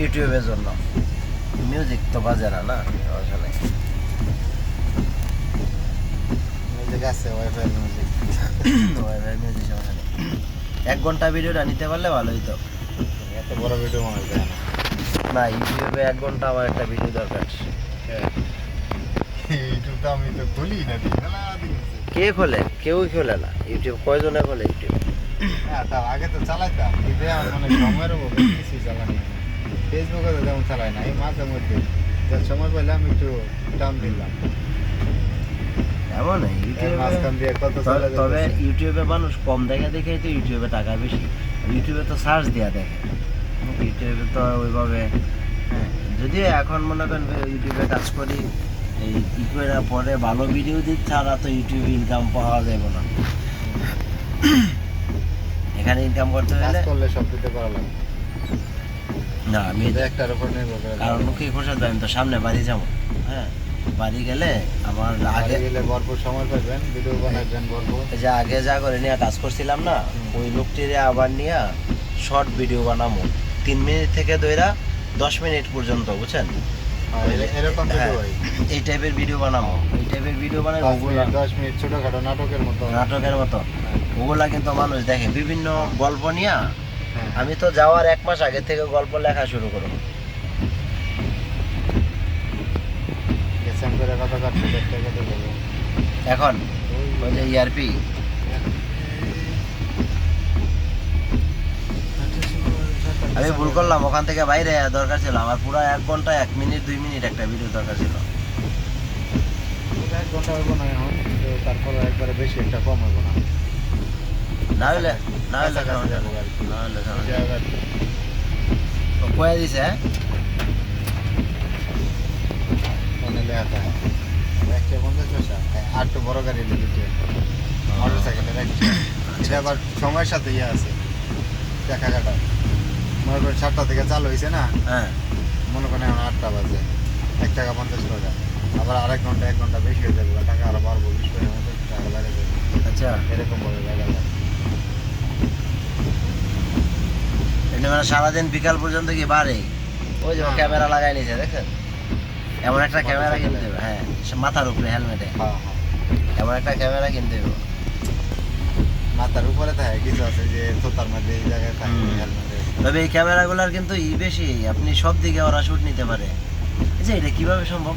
ইউটিউবের জন্য। মিউজিক তো বাজে না, না আসলে মিউজিক আছে, ওয়াইফাই মিউজিক। ওয়াইফাই মিউজিক সমস্যা নেই। 1 ঘন্টা ভিডিওটা নিতে পারলে ভালো হইতো। এত বড় ভিডিও মনে যায় না। না, ইউটিউবে 1 ঘন্টা আমার একটা ভিডিও দরকার। ইউটিউবটা আমি তো খুলি না, দিই না দিই। কে খোলে? কেউই খোলে না ইউটিউব। কয়জনে খোলে ইউটিউব? হ্যাঁ, তার আগে তো চালাইতাম, কিন্তু এখন মানে সময়ের অভাবে কিছুই চালাই না। ফেসবুকে তো তেমন চালাই না, এই মাঝে মধ্যে যা সময় পেলাম একটু টান দিলাম। এমন এর মাঝখান দিয়ে কত চলে যাচ্ছে। তবে ইউটিউবে মানুষ কম দেখে দেখে তো ইউটিউবে টাকা বেশি। ইউটিউবে তো সার্চ দেওয়া দেখে, ইউটিউবে তো ওইভাবে। হ্যাঁ, যদিও এখন মনে করেন ইউটিউবে কাজ করি, এই ই করে পরে ভালো ভিডিও দিই, ছাড়া তো ইউটিউবে ইনকাম পাওয়া যাবে না। এখানে ইনকাম করতে কাজ হলে করলে সব দিতে করা লাগে না, আমি শুধু একটার উপর নির্ভর করে। কারণ কি খোঁজা দেয়, আমি তো সামনে বাড়ি যাবো। হ্যাঁ, বাড়ি গেলে আমার আগে আগে গেলে ভরপুর সময় পাবেন, ভিডিও বানাবেন ভরপুর। এই যে আগে যা করে নিয়ে কাজ করছিলাম না, ওই লোকটিরে আবার নিয়ে শর্ট ভিডিও বানাবো 3 মিনিট থেকে ধইরা 10 মিনিট পর্যন্ত, বুঝছেন? এরকম হ্যাঁ, ভিডিও হয়, এই টাইপের ভিডিও বানাবো। এই টাইপের ভিডিও বানাই 10 মিনিট ছোটখাটো নাটকের মতো। নাটকের মতো। ওগুলা কিন্তু মানুষ দেখে, বিভিন্ন গল্প নিয়ে। হ্যাঁ। আমি তো যাওয়ার 1 মাস আগে থেকে গল্প লেখা শুরু করবো। গেছেন করে কত কাটতে দেখতে দেখতে দেবো। এখন ওই যে ইআরপি, আমি ভুল করলাম, ওখান থেকে বাইরে দরকার ছিল আমার পুরো 1 ঘন্টা 1 মিনিট 2 মিনিট একটা ভিডিও দরকার ছিল। 1 ঘন্টা হইব না এখন, কিন্তু তারপরে একবারে বেশি একটা কম হইব না। না হলে কাছাকাছি যাবো আর কি। না হলে ওই জায়গায় কয়ে দিছে। ফোনে লেখা থাকে 150 পয়সা, আর একটু বড় গাড়ি নিলে 2 মোটর সাইকেলের 1 এটা আবার সময়ের সাথে ইয়ে আছে টাকা কাটা। মনে করেন 7টা থেকে চালু হয়েছে না, হ্যাঁ, মনে করেন এখন 8টা বাজে, 1 টাকা 50 টাকা। আবার আরেক ঘন্টা 1 ঘন্টা বেশি হয়ে যাবে, টাকা আরো বাড়বো, 20 পয়সা মতো টাকা বেড়ে যাবে। আচ্ছা। এরকম ভাবে বেড়ে যায়। এটা মানে সারাদিন বিকাল পর্যন্ত কি বাড়ে? ওই যে হ্যাঁ। ক্যামেরা লাগাই নিছে, দেখেন? এমন একটা ক্যামেরা কিনতে হবে। হ্যাঁ, মাথার উপরে হেলমেটে হ্যাঁ হ্যাঁ, এমন একটা ক্যামেরা কিনতে হবে। মাথার উপরে থাকে কিছু আছে যে তোতার মধ্যে এই জায়গায় থাকে হেলমেটে। তবে এই ক্যামেরাগুলোর কিন্তু বেশি, আপনি সব দিকে ওরা শুট নিতে পারে। এই যে এটা কিভাবে সম্ভব?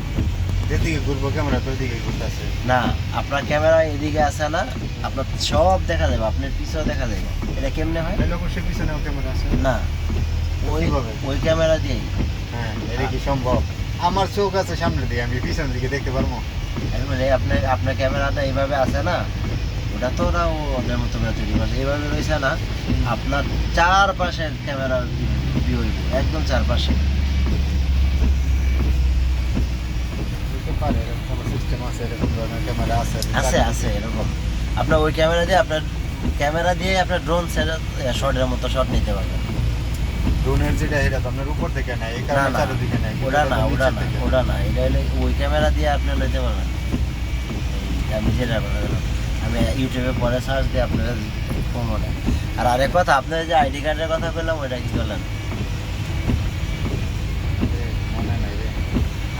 যেদিকে ঘুরবো ক্যামেরা তো ওইদিকে ঘুরতেছে। না, আপনার ক্যামেরা এদিকে আসে না, আপনার সব দেখা যাবে, আপনার পিছও দেখা যাবে। এটা কেমনে হয়? এই লোকের সে পিছনেও ক্যামেরা আছে না, ওই কিভাবে? ওই ক্যামেরা দিয়েই। হ্যাঁ, এটা কি সম্ভব? আমার চোখ আছে সামনের দিকে, আমি পিছনের দিকে দেখতে পারবো। আমি বলি আপনার ক্যামেরাটা এইভাবে আসে না, ওটা তো ওরা ওদের মতো করে তৈরি করছে, এইভাবে রয়েছে না। আপনার চারপাশে ক্যামেরা ভিউ হইব, একদম চারপাশে। বুঝতে পারে এরকম কোনো সিস্টেম আছে, এরকম ধরনের ক্যামেরা আছে। আছে এরকম। আপনার ওই ক্যামেরা দিয়ে আপনার ড্রোন শটের মতো শট নিতে পারবেন। ড্রোনের যেটা, এটা তো আপনার উপর থেকে নেয়, এই না কারণে না, চারিদিকে নেয়। ওটা না, ওটা না, এটা হলে ওই ক্যামেরা দিয়ে আপনি লইতে পারবেন। আমি যেটা বললাম, আমি ইউটিউবে পরে সার্চ দিয়ে আপনারা মনে। আর আরেক কথা, আপনার যে আইডি কার্ডের কথা বললাম, ওইটা কি করলেন? মনে নাই রে,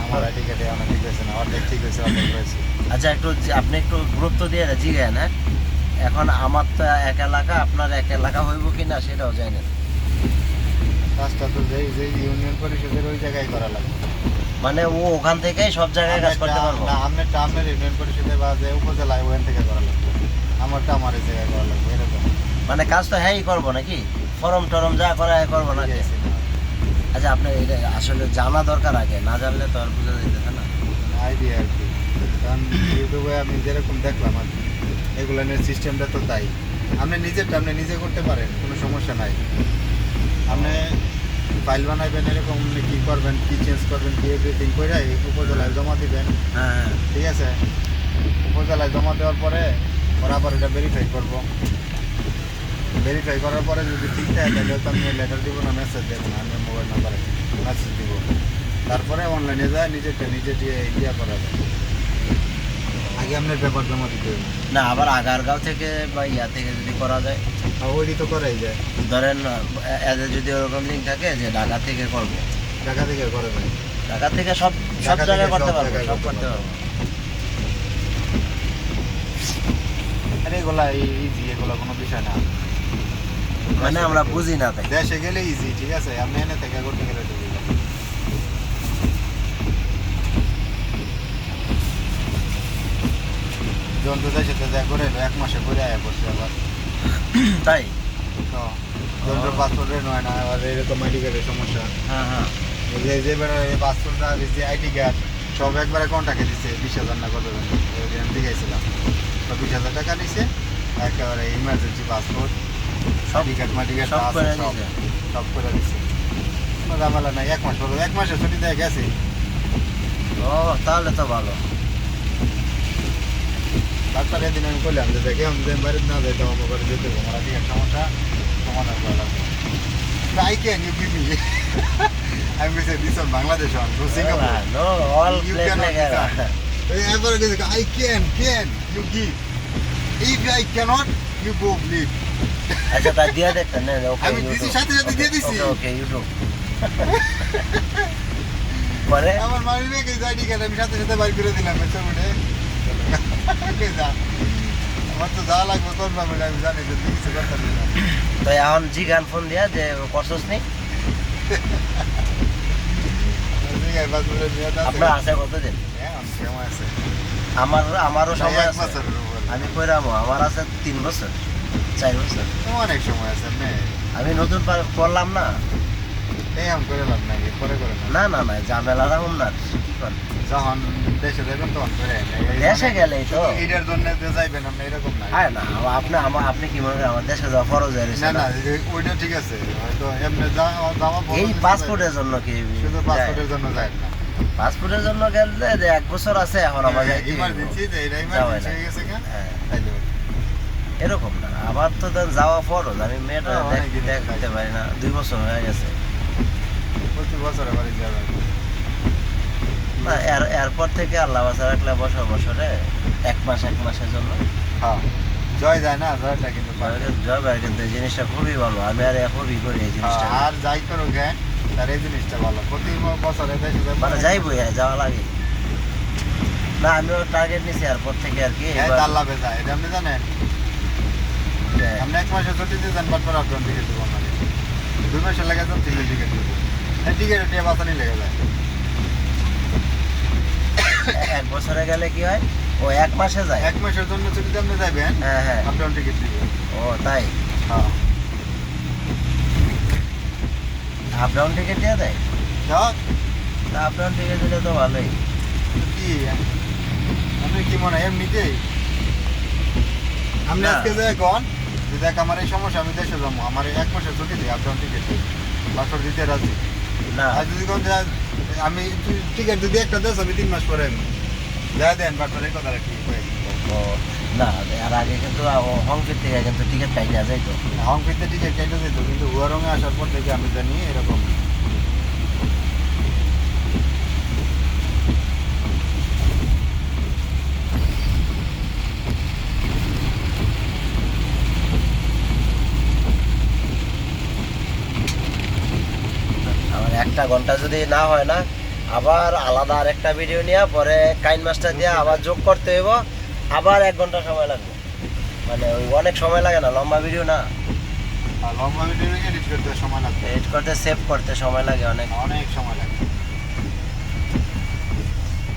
আমার আইডি কার্ডে অনেক ঠিক হয়েছে না, অর্ধেক ঠিক হয়েছে, অর্ধেক রয়েছে। আচ্ছা, আপনি একটু গুরুত্ব দিয়ে জিজ্ঞেন। হ্যাঁ, এখন আমার তো এক এলাকা, আপনার এক এলাকা হইব কি না সেটাও জানেন। কাজটা তো যেই যেই ইউনিয়ন পরিষদের ওই জায়গায় করা লাগবে। মানে ও ওখান থেকেই সব জায়গায় কাজ করতে পারবো? না, আপনার ইউনিয়ন পরিষদে বা যে উপজেলায় ওখান থেকে করা লাগবে, আমারটা আমার এই জায়গায় করা লাগবে, এরকম। মানে কাজ তো হ্যাঁ করবো নাকি? ফরম টরম যা করা করবো নাকি? আচ্ছা, আপনার এটা আসলে জানা দরকার, আগে না জানলে তো আর বোঝা যাইতেছে না। আইডিয়া আর কি, কারণ ইউটিউবে আমি যেরকম দেখলাম আর কি, এগুলো নিয়ে সিস্টেমটা তো তাই। আপনি নিজেরটা আপনি নিজে করতে পারেন, কোনো সমস্যা নাই। আপনি ফাইল বানাইবেন, এরকম কি করবেন, কি চেঞ্জ করবেন, কি এভরিথিং করে উপজেলায় জমা দিবেন। হ্যাঁ, ঠিক আছে, উপজেলায় জমা দেওয়ার পরে ওরা আবার এটা ভেরিফাই করবো। ভেরিফাই করার পরে যদি ঠিক থাকে তাহলে তো আমি লেটার দিব না, মেসেজ দেবো না, আমি মোবাইল নাম্বারে মেসেজ দিব। তারপরে অনলাইনে যায় নিজেরটা নিজে দিয়ে ইয়া করা যায়। আগে আপনার পেপার জমা দিতে হবে। না আবার আগারগাঁও থেকে বা ইয়া থেকে যদি করা যায়, আর ওইটি তো করাই যায়, ধরেন এদের যদি ওরকম লিঙ্ক থাকে যে ঢাকা থেকে করবো, ঢাকা থেকে করা যায়। ঢাকা থেকে সব সব ঢাকা জায়গায় থেকে করতে সব পারবো, জায়গায় সব করতে করতে পারবো। আরে এগুলা ইজি, এগুলা কোনো বিষয় না। মানে আমরা বুঝি না তাই। দেশে গেলে ইজি, ঠিক আছে, আপনি এনে থেকে করতে গেলে তো বুঝলাম। যন্ত্র দেশে তো যা করে 1 মাসে করে আয়া পড়ছে আবার। তাই তো যন্ত্র পাসপোর্টে নয় না, আবার এরকম আইডি কার্ডের সমস্যা। হ্যাঁ হ্যাঁ এই যে বেড়া পাসপোর্ট আর এই যে আইডি কার্ড সব একবারে কন্টাক্টে দিচ্ছে 20,000 না কত জন, আমি দিয়েছিলাম। তো 20,000 টাকা নিছে একেবারে ইমার্জেন্সি পাসপোর্ট, সব আইডি কার্ড মাইডি কার্ড সব আছে, করে সব দিছে। সব করে দিচ্ছে। কোনো ঝামেলা নাই, 1 মাস পরে 1 মাসে ছুটি দিয়ে গেছে। ও তাহলে তো ভালো। ডাক্তার এদিন আমি বললাম যে দেখে আমি যদি বাড়িতে না যাই তো আমার বাড়ি যেতে হবে, আমার আজকে সমস্যা সমাধান করা লাগবে। I can you give me, আমি বলছি this on Bangladesh on to Singapore. No all You plate cannot লেগে decide. এবারে গেছে I can you give, if I cannot you go leave. আচ্ছা তা দিয়া দেখতে না ওকে আমি দিছি, সাথে সাথে দিয়ে দিছি। ওকে ওকে ইউটিউব পরে আমার মামি মেয়ে আইডি কার্ড আমি সাথে সাথে বাইর করে দিলাম ছবিটে। আমার তো যা লাগবে করলাম, আমি জানি যে তুই কিছু করতে পারবি না। তো এখন জি গান ফোন দিয়া যে করছস নি ঠিক আছে, পাসপোর্টের মেয়াদ আছে। আপনার আছে কতদিন? হ্যাঁ, আমার সময় আছে। আমারও সময় 1 আছে, বছরের উপর। আমি কইরামো আমার আছে 3 বছর 4 বছর। অনেক সময় আছে এমনি। আমি নতুন করলাম না। এই আম করে লাভ নাই, পরে করে না। না না না ঝামেলা রাখুন না, কি করেন? যখন দেশে যাবেন তখন করে আইন। দেশে গেলেই তো। শুধু এইটার জন্য যে যাইবেন আপনি এরকম না। আরে না আপনি কি মনে করেন আমার দেশে যাওয়া ফরজ হয়ে গেছে না না? না, ওইটা ঠিক আছে, হয়তো এমনি যাওয়া এই পাসপোর্টের জন্য কি শুধু পাসপোর্টের জন্য যায় না। পাসপোর্টের জন্য গেলে যে 1 বছর আছে এখন আমার যাইতে হইবো। ইমার্জেন্সি, এটা যাওয়াই ইমার্জেন্সি না। হয়ে গেছে কেন? হ্যাঁ, তাইলে এরকম না আবার তো দেন যাওয়া ফরজ। আমি মেয়েটা হ্যাঁ, অনেক দিন দেখতে পারি না, 2 বছর হয়ে গেছে। প্রতি বছরে বাড়ি যাবে। না এরপর থেকে আল্লাহ বাসা রাখলে বছরে 1 মাসের জন্য হ্যাঁ, জয় যায় না, জয়টা কিন্তু পারে। জয়বার কিন্তু এই জিনিসটা খুবই ভালো। আমি আর খুবই করি এই জিনিসটা। হ্যাঁ, আর যাই করো গে তার এই জিনিসটা ভালো, প্রতি বছরে দেশে যাবে। মানে যাইবই, যাওয়া লাগে না। আমিও টার্গেট নিছি এরপর থেকে আর কি। হ্যাঁ, এবার তার লাভে যায়, এটা আপনি জানেন। আপনি 1 মাসে ছুটিতে যান, বারবার আপনার টিকিট দেবো আপনাকে। 2 মাসে লেগে যান, 3 টিকিট দেবো। হ্যাঁ, টিকিট টিয়া বাঁচানি লেগে যায়। 1 বছরে গেলে কি হয়, ও 1 মাসে যায়। 1 মাসের জন্য ছুটিতে আপনি যাবেন, হ্যাঁ হ্যাঁ আপনার টিকিট দিবেন। ও তাই হ্যাঁ, আপ ডাউন টিকিট দিয়ে দেয়? যাও আপ ডাউন টিকিট দিলে তো ভালোই। কি আপনি কি মনে হয় এমনিতেই আপনি না। আজকে যাই কন যে দেখ আমার এই সমস্যা, আমি দেশে যাবো, আমার এই 1 মাসের ছুটি দিই, আপনার টিকিট দিই, পাসপোর্ট দিতে রাজি। না আর যদি কোন আমি টিকিট যদি একটা দেশ আমি 3 মাস পরে যা দেন বাটবার এই কথাটা কি ও না, এর আগে কিন্তু হংকের থেকে কিন্তু টিকিট পাই না যাইতো। হং ফিরতে টিকিট কেটে যেত, কিন্তু হুয়ারঙে আসার পর থেকে আমি জানি এরকম। আমার 1 ঘন্টা যদি না হয় না, আবার আলাদা আরেকটা ভিডিও নিয়ে পরে কাইন মাস্টার দিয়ে আবার যোগ করতে হইব, আবার 1 ঘন্টা সময় লাগবে। মানে ওই অনেক সময় লাগে না, লম্বা ভিডিও না, আর লম্বা ভিডিও এডিট করতে সময় লাগবে, এডিট করতে সেভ করতে সময় লাগে অনেক। অনেক সময় লাগে।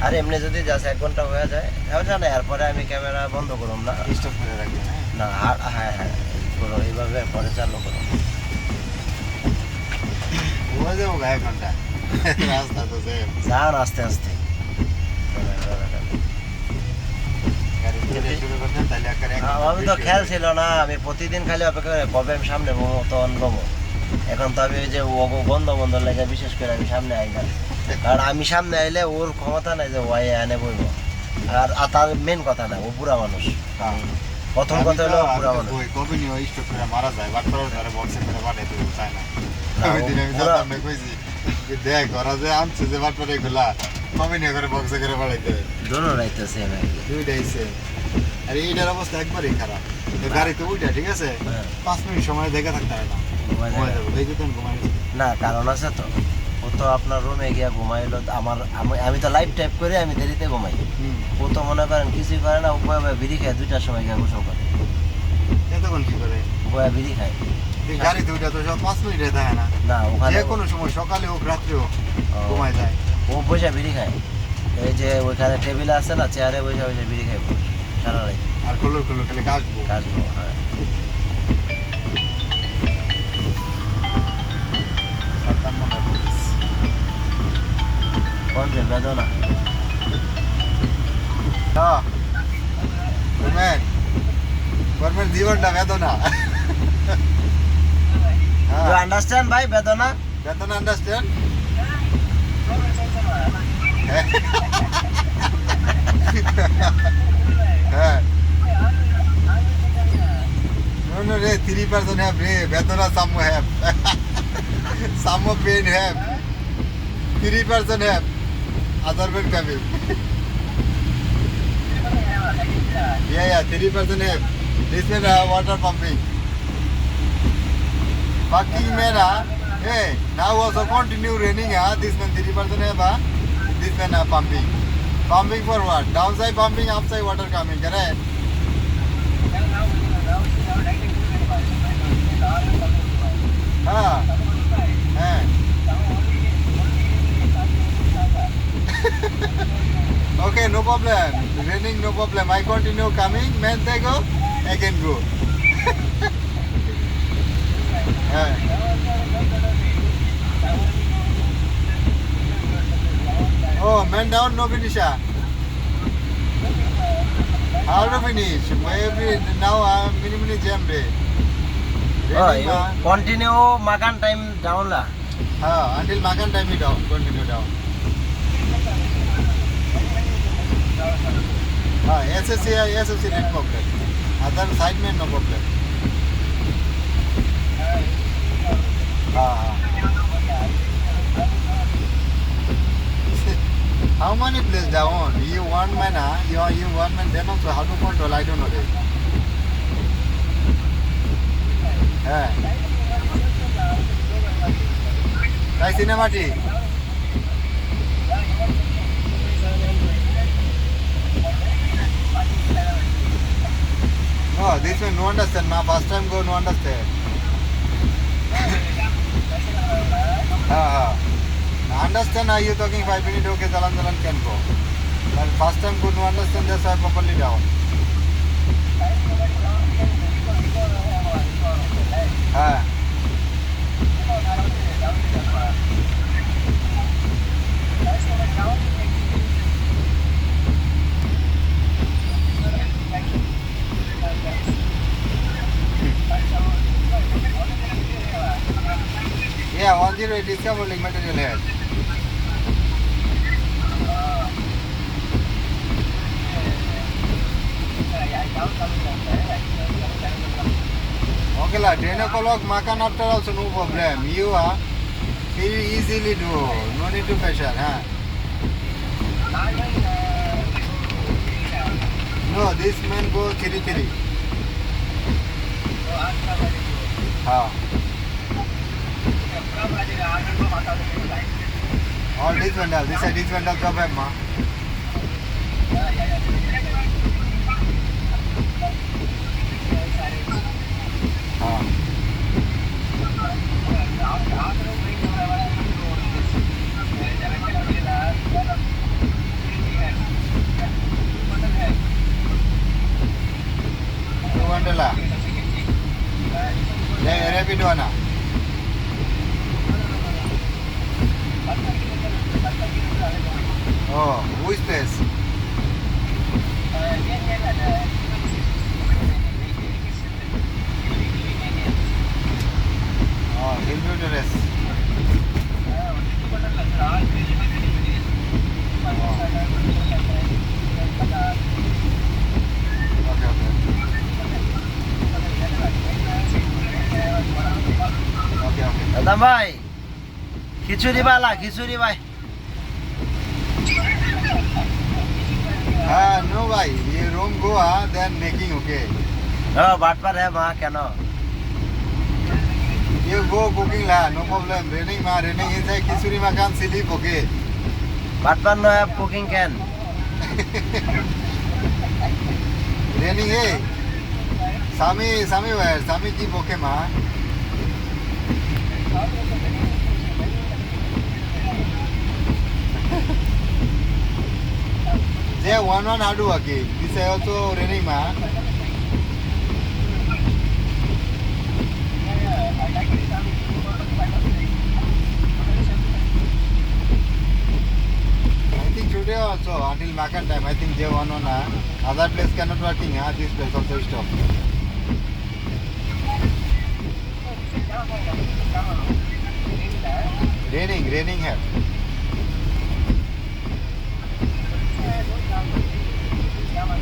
আর এমনি যদি জাস্ট 1 ঘন্টা হয়ে যায় এখন জানে, এরপরে আমি ক্যামেরা বন্ধ করুম না। স্টপ করে রাখবেন। হ্যাঁ, না আর হ্যাঁ হ্যাঁ করো এইভাবে, পরে চালু করো। হয়ে যাবো 1 ঘন্টা রাস্তা তো যে যান আস্তে আস্তে। গাড়ি ধরে শুরু করতেন তাহলে আকারে 1 ঘন্টা আমি তো বেশি খেয়াল হয়ে ছিল না, আমি প্রতিদিন খালি অপেক্ষা করে কবে আমি সামনে বমো তখন বমো। এখন তো আমি ওই যে বন্ধ লেগে বিশেষ করে আমি সামনে আই না, কারণ আমি সামনে আইলে ওর ক্ষমতা নাই যে ওয়াই এনে বইব। আর তার মেন কথা না, ও বুড়া মানুষ। হ্যাঁ। প্রথম কথা হলো ও বুড়া মানুষ। কবে নিয়ে স্টপ করে মারা যায়, বাট করার ধরে বক্সে করে পাঠাইতে চায় না। না, ওই ও দিন আমি বুড়া- জানতাম না, কইছি দেখ ওরা যে আনছে যে বাট করে এগুলা, কমে নিয়ে করে বক্সে করে বাড়াইতে হয় দোনো রাইতেছে নাকি দুইটাই সেম আর এইটার অবস্থা একবারই খারাপ তো গাড়িতে উঠে ঠিক আছে হ্যাঁ 5 মিনিট সময় দেখে থাকতে হয় না ঘুমাই ঘুমাই যায়। যাবো এই যেতেন ঘুমাই না কারণ আছে তো ও তো আপনার রুমে গিয়া ঘুমাইলো আমি তো লাইভ টাইপ করে আমি দেরিতে ঘুমাই ও তো মনে করেন কিছুই করে না ও বয়া বিড়ি খায় 2টার সময় গিয়া গোসল করে এতক্ষণ কি করে বয়া বিড়ি খায় এই গাড়িতে উঠে তো সব 5 মিনিটে থাকে না না ওখানে যে কোনো সময় সকালে হোক রাত্রে হোক ও, ঘুমাই যায় ও বসে বিড়ি খায় এই যে ওইখানে টেবিল আছে না চেয়ারে বসে বসে বিড়ি খায় সারা রাত আর কলর খালি কাশবো কাজবো হ্যাঁ 57 টাকা পড়েছে। কোন যে বেদনা হ্যাঁ গভর্নমেন্ট জীবনটা বেদনা ইউ আন্ডারস্ট্যান্ড ভাই বেদনা বেতন আন্ডারস্ট্যান্ড হ্যাঁ No, no, re, 3% have re, Vedana some have. Some of pain have. 3% have. Other will come in. Yeah, 3% have. This is water pumping. Fucking man, hey, now also continue raining, this man 3% have, this man pumping. Pumping for what? Downside pumping, upside water coming, correct? Okay, no problem. Raining, no problem. I continue coming. Man, they go. I can go. Oh, man down, no finish. How to finish? Maybe now I'm mini jam day. Continue মাকান time down লা Until Magan time it down, continue down. SSC net problem. Other side man no problem. How many plays down? You one man, you one man. Then also how to control? I don't know. Thai cinematic. Oh, this one no understand. Ma first time go no understand. Understand? Are you talking 5 minutes? Okay, jalan can go. But first time go no understand. That's why properly down. Yeah, 108 is covering material head. Okay, la 10 o'clock makan after also no problem. You are very easily do. No need to pressure, huh? No, this man go 3. All this vandal. This side is vandal job hai ma. Vandala. Rapid one. Oh, who is this? Oh, Hilmuterus. Okay. দাদা ভাই খিচুড়ি বালা খিচুড়ি ভাই No bhai, ये room Goa, then making okay. বাটপার হ্যাঁ মা কেন You go cooking la, no problem. Raining inside Kisuri Makan sleep okay. বাটপার নয় cooking can Raining hey. Sami where? Sami keep okay ma. They one hadu okay. This is also raining ma. I think today also until Makan time. I think they one other place cannot working. This place also stop. Raining here.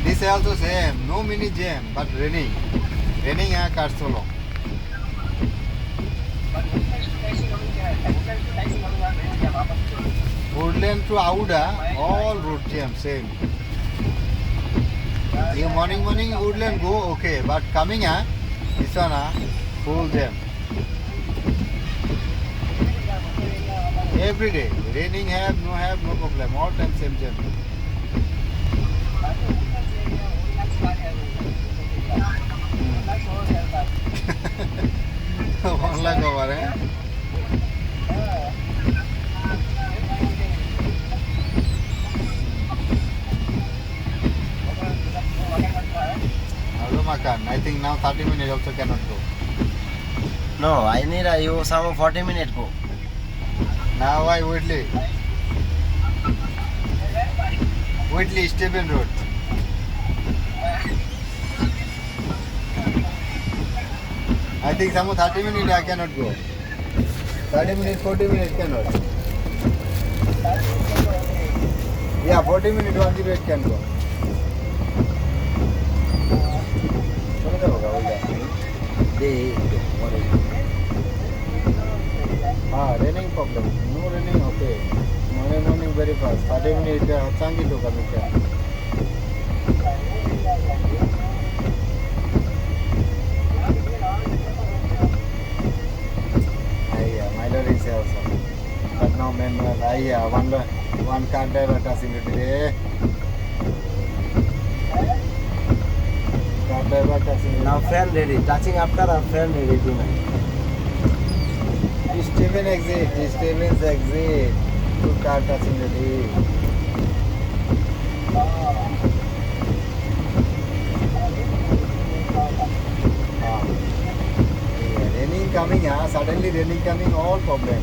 This is also same. No mini jam, but raining. Raining here car solo. Woodland to Auda, all road jam same. You morning Woodland go okay, but coming this one full jam. Every day, raining have no problem. All time same jam. One lakh over, eh? Hello Makan. I think now 30 minutes also cannot go. No I need you some 40 minute go Now I Whitley Stephen Road. I think some 30 minutes I cannot go. 30 minutes, 40 minutes cannot. Yeah, 40 minutes 108 can go. They Raining problem. No raining, okay. Morning very fast. 30 minutes changi to come here. My lorry is also. But now manual. One car driver touching it today. Car driver touching it. Now fan ready touching after আর fan ready to নাই Steven's exit. Two car touching the day. Raining coming, suddenly raining coming, all problem.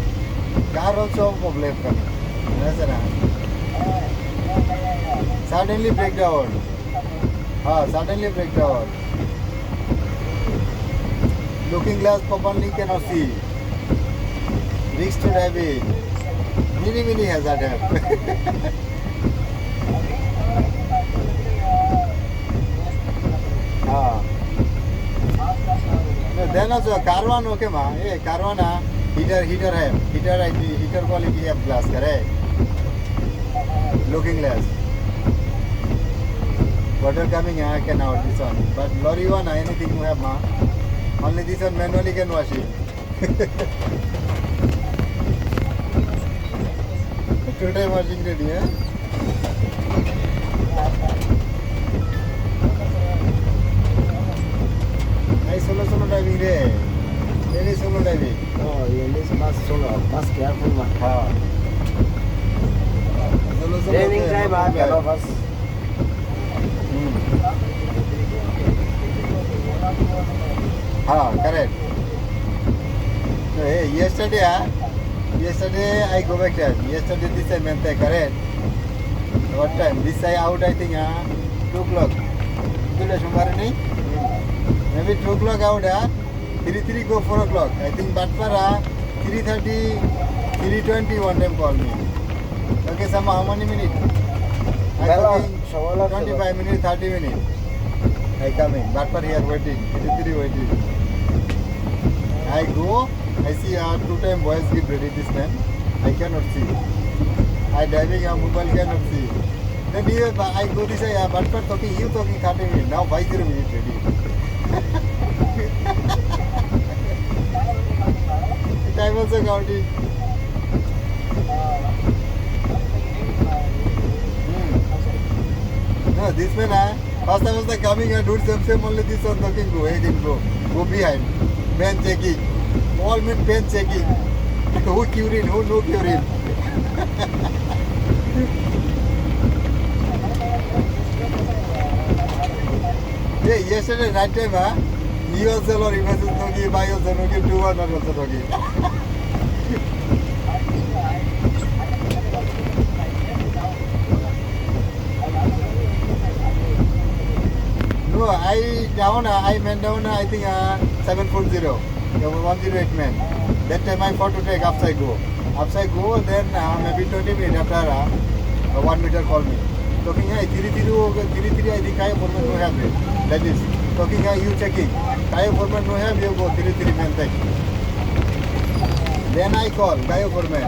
Car also problem coming. Understand? Suddenly breakdown. Suddenly breakdown. Looking glass properly cannot see. Risk to driving. Mini hazard have. No, then also car one okay ma. Hey, car one heater have. Heater quality have glass, correct? Looking glass. Water coming can out this one. But lorry one anything you have ma. Only this one manually can wash it. Two-time washing ready, eh? I solo driving there. Very solo driving. ও English বাস চলো বাস careful মা Solo training drive আর কেন বাস Correct. So, hey, yesterday I go back time. Yesterday this I meant correct. What time? This I out I think 2 o'clock. Maybe 2 o'clock out 3 go 4 o'clock. I think Batpara 3:30, 3:20 one time call me. Okay, Sama, how many minutes? I think 25 minutes, 30 minutes. I come in. Batpara here waiting. 3 waiting. I go. I see 2 time boys get ready this man. I cannot see. I I driving a mobile cannot see. Then here I go to say, but for talking, you talking 30 minutes. Now 50 minutes ready. Time also counting. No, this man, first I was like coming and do same only this one talking go, hey, didn't go behind. Man checking. All men pen checking. Who urine, who no urine. Yeah, yesterday night time, he also or he message no give, I also no give, 2 1 also no give. No, I went down, I think 740, 108 men. That time I thought to take upside go. Upside go, then maybe 20 minutes after 1 meter call me. Talking, hey, 3 I think I format no have it. That is, talking, hey, you checking. I format no have, you go 3 men take. Then I call, Kayo format.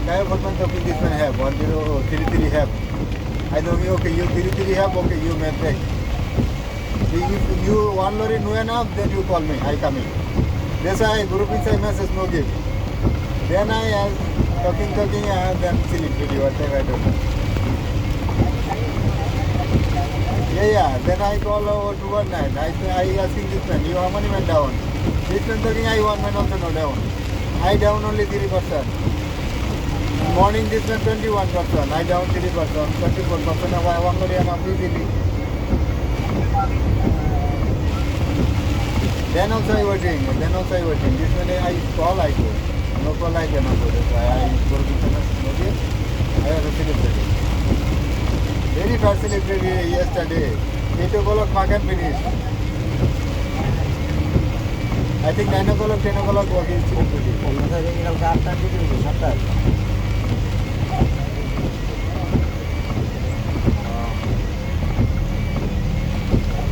Kayo format talking this man have, 1033 have. I know, okay, you 33 have, okay, you man take. If you one lorry no enough, then you call me, I come in. That's why group inside message no give. Then I talking, then select video, whatever I do. Yeah, then I call over to 19. I asking this man, you how many men down? This man talking, I 1 man also no down. I down only 3%. Morning this man 21%, I down 3%, 24%, I one lorry enough easily. Then also I waiting. This one I call, I go. No call, I cannot go. That's why I go to the next. I have to celebrate. Very fast celebrated yesterday. 8 o'clock market finished. I think 9 o'clock, 10 o'clock was celebrated.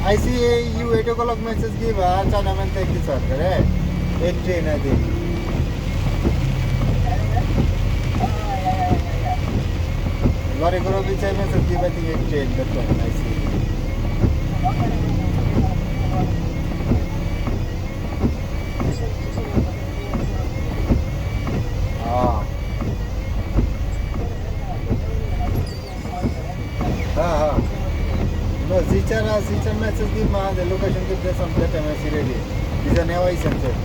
I see you 8 o'clock message give China man take this one, correct? 8 train I think. Lorry Guru which I message give I think 8 train, that one I see. No, Zichar message give the location give there some that time I see ready. These are never essential.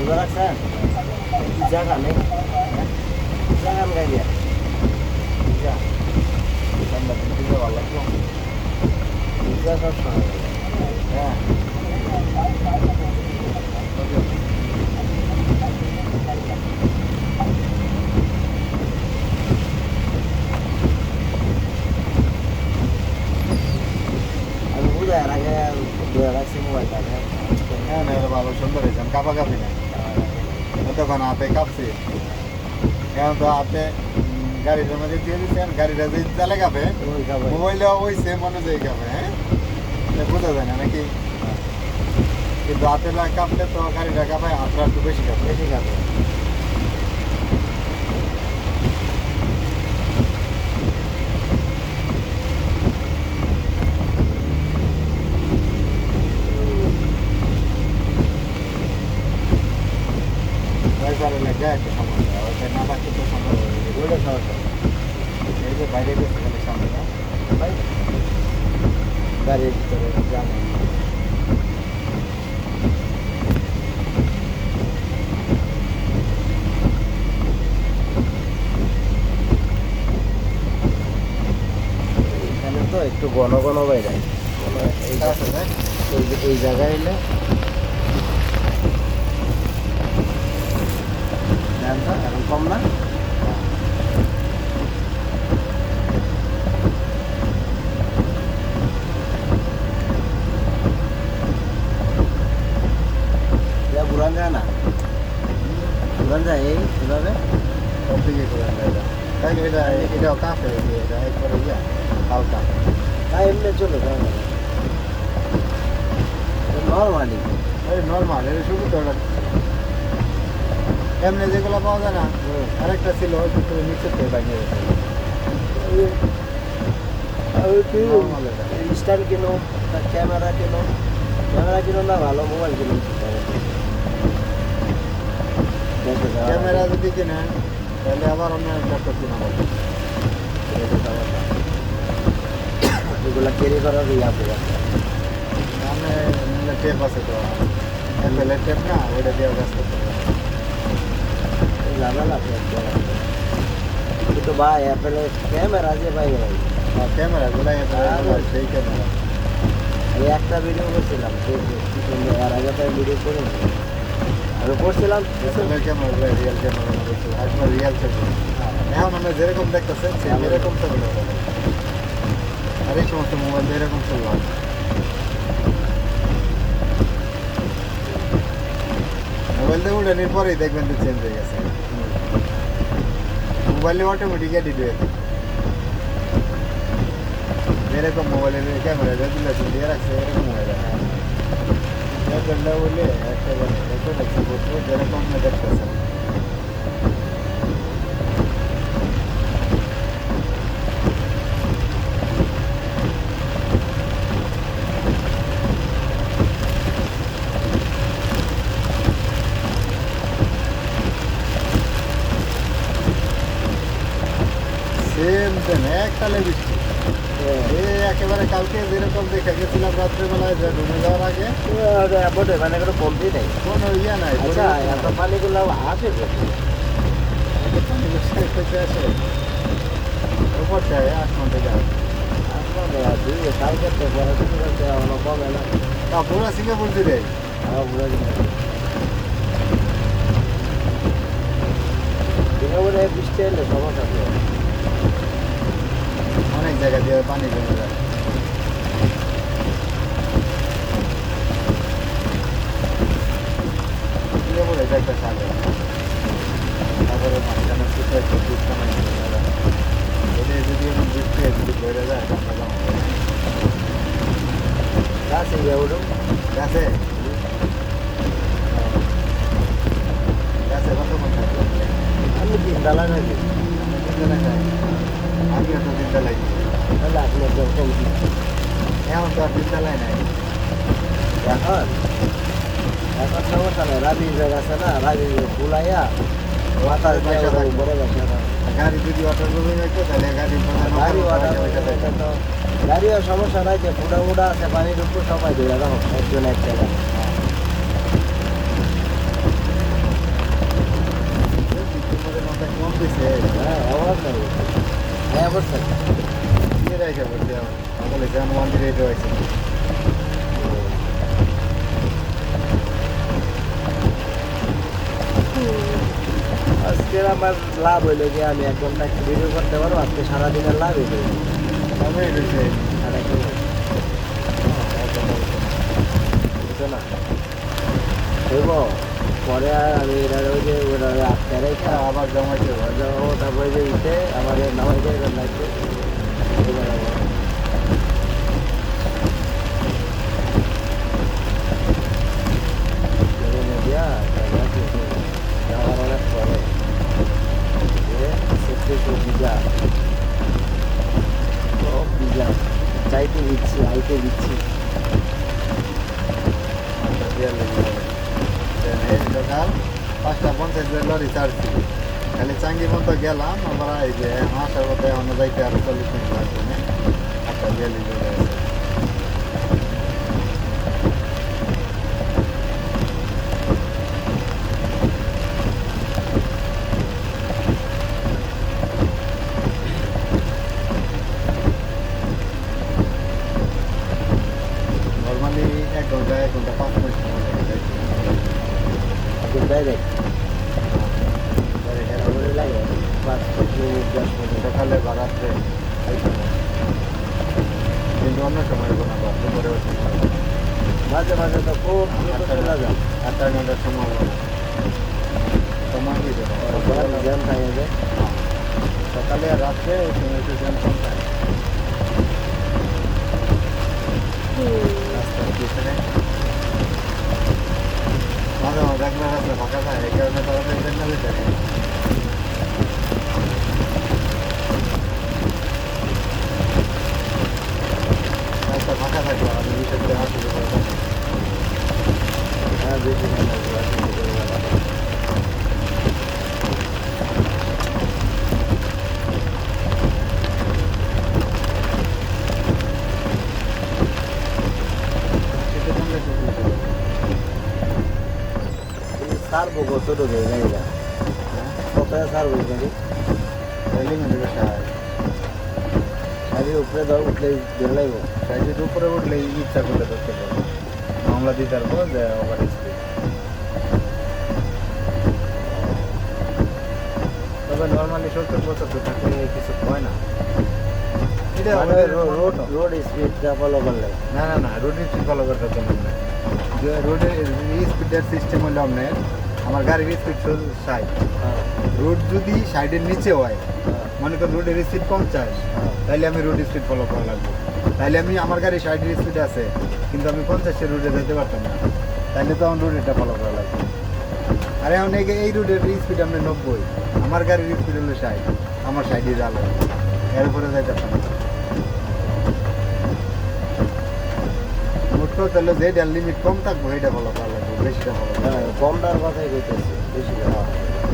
Udah raksan, jangan nih, jangan kayak dia. Bisa, tambah juga wallet loh. Bisa kan? Ya. ভালো সুন্দর হয়েছে কাপা কাপি না তখন হাতে কাঁপছে এখন তো হাতে গাড়িটার মধ্যে দিয়ে দিচ্ছেন গাড়িটা যে চালে কাঁপে মোবাইলে ওই সেম অনুযায়ী কাঁপে হ্যাঁ বোঝা যায় না নাকি কিন্তু হাতে কাঁপলে তো গাড়িটা কাঁপায় হাতটা একটু বেশি কাঁপে একটা সমস্যা ওটা না থাকলে তো সমস্যা ওইটা সমস্যা এই যে বাইরে গেছে গেলে সমস্যা গাড়ির ভিতরে জানে এখানে তো একটু ঘন ঘন বাইরে এই জায়গায় এলে এখন কম না বুড়ান যায় না বুড়ান যায় এই এভাবে কমপ্লিকেট বুড়ান যায় তাই এটাও কাঁপে এটা একবারে ইয়া হালকা তাই এমনি চলে নর্মালি এই নর্মাল এটা শুধু তো ওটা এমনি যেগুলো পাওয়া যায় না আরেকটা ছিল কিন্তু নিচে থেকে বাইরে গেছে Normal এটা। স্ট্যান্ড কিনো ক্যামেরা কিনো না ভালো মোবাইল কিনো ক্যামেরা যদি কিনেন তাহলে আবার অন্য ল্যাপটপ কিনা হবে এগুলো ক্যারি করার আছে সামনে টেপ আছে তো অ্যাপেলের টেপ না ওইটা দিয়ে কাজ করতে হবে ঝামেলা কিন্তু ভাই অ্যাপেলের ক্যামেরা যে ভাই ক্যামেরাগুলো সেই ক্যামেরা এই একটা ভিডিও করছিলাম কি সুন্দর আর আগে তো ভিডিও করে আমি করছিলাম অ্যাপেলের ক্যামেরাগুলো রিয়েল ক্যামেরা দেখছি একবার রিয়েল চলবে এখন আমরা যেরকম দেখতেছেন সেরকম চলবে আর এই সমস্ত মোবাইল এরকম চলবে মোবাইল দিয়ে উঠানোর পরেই দেখবেন যে চেঞ্জ হয়ে গেছে মোবাইলে অটোমেটিক এডিট হয়ে যায় এরকম মোবাইলের ক্যামেরা রেজুলেশন দিয়ে রাখছে এরকম হয়ে যায় বললে একেবারে যেরকম দেখতেছেন সেম দেন এককালে বৃষ্টি একেবারে কালকে যেরকম দেখে গেছিলাম রাত্রেবেলায় যে রুমে যাওয়ার আগে বোধহয় মানে কোনো কমতি নেই কোনো ইয়ে নাই আচ্ছা এত পানিগুলো আসে পানি বৃষ্টি আসে উপর যায় আসমান থেকে কালকে তো পড়াশোনা করতে এখনো কমে না তা পুরো সিঙ্গাপুর দিলে সিঙ্গাপুরে বৃষ্টি এলে সমস্যা তো অনেক জায়গা দিয়ে পানি জমে যায় সিঙ্গাপুরে এটা একটা সাগর সাগরের মাঝখানে ছোটো একটা দ্বীপ বানাইছে এটা যদি এমন বৃষ্টি যদি বেড়ে যায় ঠান্ডা জমা করে গাছে উঠুন গাছে গাছে কতক্ষণ থাকবে আমি তিনতলা নাকি আমিও তো তিনতলায় তাহলে আপনি একদম কমতি এখন তো আর তিনতলায় নাই এখন এখন সমস্যা নেই রাবি জায়গা আছে না রাবি ফুলাইয়া মাথার উপরে গেছে গাড়ি যদি অটো রুমে হইতো তাহলে গাড়ি গাড়ি গাড়িও সমস্যা নাই যে ফুটা আছে পানির উপর সবাই ধরে রাখো একজন এক জায়গায় কম দিছে হ্যাঁ অভাব নেই হ্যাঁ অবশ্যই দিয়ে রেখে বলতে বলে যেমন ওয়ান রেট হয়েছে আজকে আমার লাভ হইলো যে আমি 1 ঘন্টা একটু ভিডিও করতে পারবো আজকে সারাদিনের লাভ হইলো কমে গেছে না হইব পরে আর আমি এটা ওই যে ওটা আটকে রেখে আবার জমাইতে তারপরে যে উঠে আমার নামাইতে লাগছে যাওয়ার অনেক পরে ভিজা সব ভিজা চাইতে দিচ্ছি আইতে দিচ্ছি সকাল 5:50 লরি ছাড়ছি খালি চাঙ্গি মতো গেলাম আমরা এই যে আসার পথে অন্য যাইতে আরো 40 মিনিট লাগবে না একটা গেলি চলে আসে নর্মালি 1 ঘন্টা 5 মিনিট সময় লাগে যাইতে ডাইরেক্ট লাগে 5 মিনিট 10 মিনিট সকালে বা রাত্রে কিন্তু অন্য সময় কোনো দুপুরে মাঝে মাঝে তো খুব চলে যায় 8 ঘন্টার সময় সময় হয়ে যাবে জ্যাম থাকে যে সকালে আর রাত্রে ওই সময় একটু জ্যাম কম থাকে না তাড়াতাড়ি দেন না যেতে রাস্তা ফাঁকা থাকলো আমি বিষয় করে আসলে হ্যাঁ বেশি দিন লাগবে আসলে দুপুরবেলা। সারবো কত ঢোকে গাড়িটা কোথায় সারবো গাড়ি গাড়ির উপরে ধর উঠলে বের লাগবো সাইডের উপরে উঠলে ইচ্ছা করলে ধরতে পারবো মামলা দিতে পারবো যে ওভার স্পিড তবে নর্মালি 70-75 থাকলে কিছু হয় না এটা মানে আমাদের রোড স্পিডটা ফলো করলে না না না রোডের স্পিড ফলো করতে হতো না যে রোডের স্পিডের সিস্টেম হলো আপনার আমার গাড়ির স্পিড 60 রোড যদি সাইডের নিচে হয় মনে করেন রোডের স্পিড 50 তাহলে আমি রোড স্পিড ফলো করা লাগবে তাহলে আমি আমার গাড়ি 60 স্পিড আছে কিন্তু আমি 50 রোডে যেতে পারতাম না তাহলে তো আমার রোডেরটা ফলো করা লাগবে আর এখন এই রোডের স্পিড আপনার 90 আমার গাড়ির স্পিড হলো 60 আমার 60 যাওয়া লাগবে এর উপরে যাইতে পারতাম না মোট কথা হলো যেটা লিমিট কম থাকবো এটা ফলো করা লাগবে বেশিটা ফলো করা লাগবে না। কমটার কথাই কইতেছি বেশি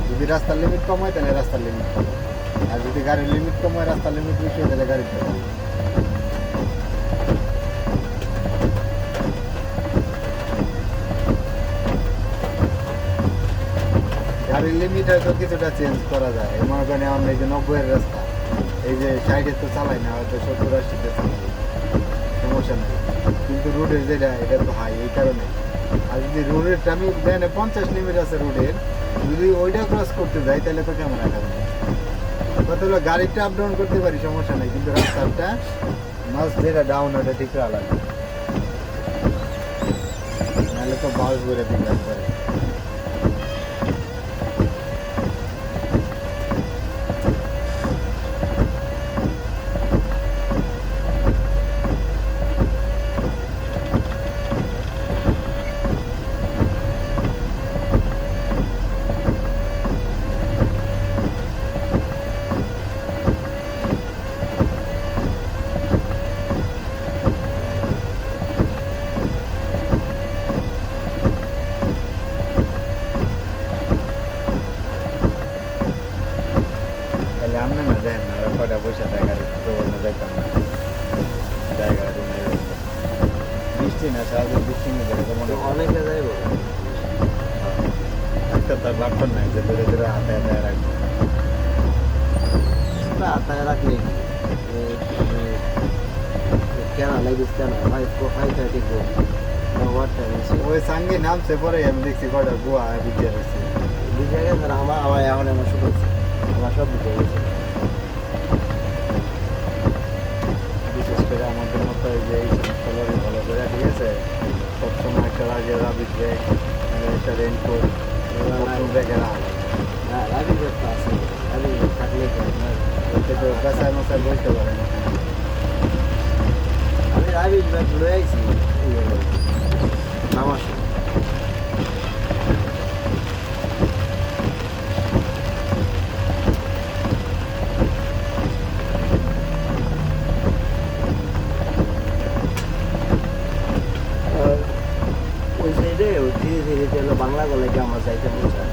যদি রাস্তার লিমিট কম হয় তাহলে রাস্তার লিমিট কম আর যদি গাড়ির লিমিট কম হয় রাস্তার লিমিট বেশি হয় তাহলে গাড়ির কম গাড়ির লিমিট হয়তো কিছুটা চেঞ্জ করা যায় মনে করেন এখন এই যে 90-এর রাস্তা এই যে সাইডে তো চালাই না হয়তো 70-80-তে চালাই সমস্যা নেই কিন্তু রোডের যেটা এটা তো হাই এই কারণে আর যদি রোডেরটা আমি দেন 50 লিমিট আছে রোডের যদি ওইটা ক্রস করতে যাই তাহলে তো ক্যামেরা খাবে কত হলো গাড়িটা আপ ডাউন করতে পারি সমস্যা নেই কিন্তু রাস্তাটা মাস যেটা ডাউন ওটা ঠিক করা লাগবে নাহলে তো বাস করে দিন একবারে তাহলে আমরা না দেন না কটা পয়সা টাকা তো না দেখতাম না জায়গা বৃষ্টি না সারাদিন বৃষ্টি নিয়ে যাবে মনে হয় অনেকে যাইব একটা তার লাভটা নাই যে ধীরে ধীরে হাতে হাতে রাখবে আতায় রাখলে কেন লাগিস কেন ভাই কোথায় থাকি গো হোয়াট টাইম ইজ ওই সঙ্গে নামছে পরে আমি দেখছি কটা গোয়া বিজে রয়েছে বুঝে গেছে আমার আমার এখন আমার শুরু হচ্ছে আমার সব বুঝে গেছে বিশেষ করে আমাদের মতো এই যে এই খেলোয়াড়ই ভালো করে ঠিক আছে সবসময় একটা লাগে রাবিট ব্যাগ মানে একটা রেনকোট ব্যাগে রাখা হ্যাঁ রাবি ব্যাগটা আছে রাবি ব্যাগ থাকলে কি আপনার ওইটা তো গাছায় মশায় বলতে পারে না আমি রাবি ব্যাগ লয়ে আইছি আমার ওই সাইডে ধীরে ধীরে চলো বাংলা গলে কি আমার যাইতে মন চায়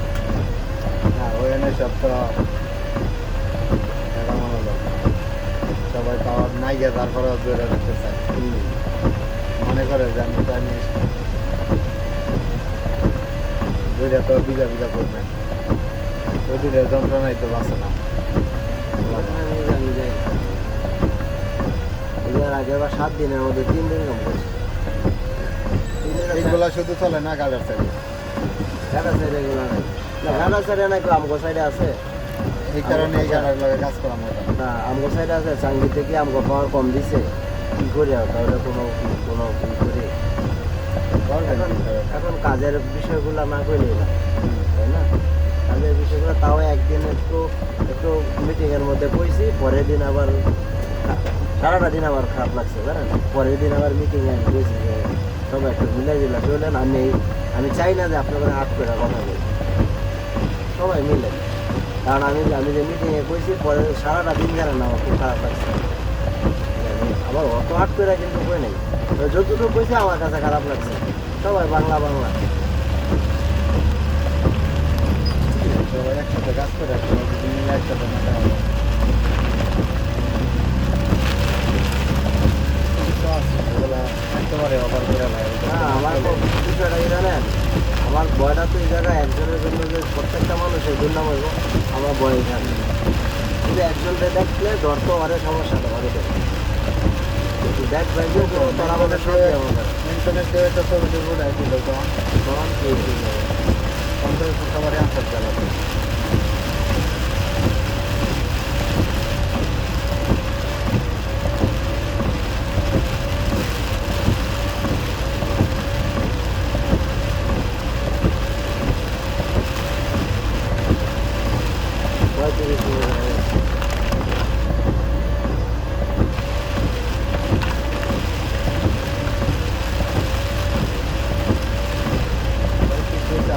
হ্যাঁ ওখানে সব তো সবাই পাওয়ার নাই গিয়ে তারপরে দৌড়ে রাখতে চায় মনে করে যে আমি তো আমি দৌড়ে তো বিঘা বিঘা করবেন ওই দূরে যন্ত্রণাই তো বাঁচে না আমি যাই এবার আগে বা 7 দিনের মধ্যে 3 দিন কম করছি এইগুলা শুধু চলে না গাড়ির সাইডে গাড়া সাইডে এগুলো নাই না গাড়া সাইডে নাই আমগো সাইডে আছে এই কারণে এই গাড়ির লগে কাজ করা মতো না আমগো সাইডে আছে চাঙ্গি থেকে আমগো পাওয়ার কম দিছে কি করি আর তাহলে কোনো কি করি এখন কাজের বিষয়গুলো না করলেই না তাই না কাজের বিষয়গুলো তাও একদিন একটু একটু মিটিংয়ের মধ্যে কইছি পরের দিন আবার সারাটা দিন আবার খারাপ লাগছে জানেন পরের দিন আবার মিটিংয়ে আমি কইছি যে সবাই একটু মিলাই দিলা চলেন আমি চাই না যে আপনাদের আট করে কথা বলি সবাই মিলে। কারণ আমি যে মিটিংয়ে কইছি পরে সারাটা দিন গেলে না আমার খুব খারাপ লাগছে। আবার অত হাট করে কিন্তু কই নাই, যতটুকু কইছে আমার কাছে খারাপ লাগছে। সবাই বাংলা বাংলা সবাই একসাথে কাজ করে সবাই যদি মিলে একসাথে না দেওয়া হয়। কিছু আছে এগুলা একেবারে অফার করে নেয়। না আমার বিষয়টা কি জানেন, আমার ভয়টা তো এই জায়গায় একজনের জন্য যে প্রত্যেকটা মানুষের জন্য হইব আমার ভয় থাকে। কিন্তু একজনকে দেখলে ধরতো অনেক সমস্যাটা অনেক দেখ ভাই তো তারা আমাদের সঙ্গে ইন্টারনেট দিয়ে তো ছবি টবি উঠাই দিল তখন কি তখন তো সবারই আনসার চালাবে।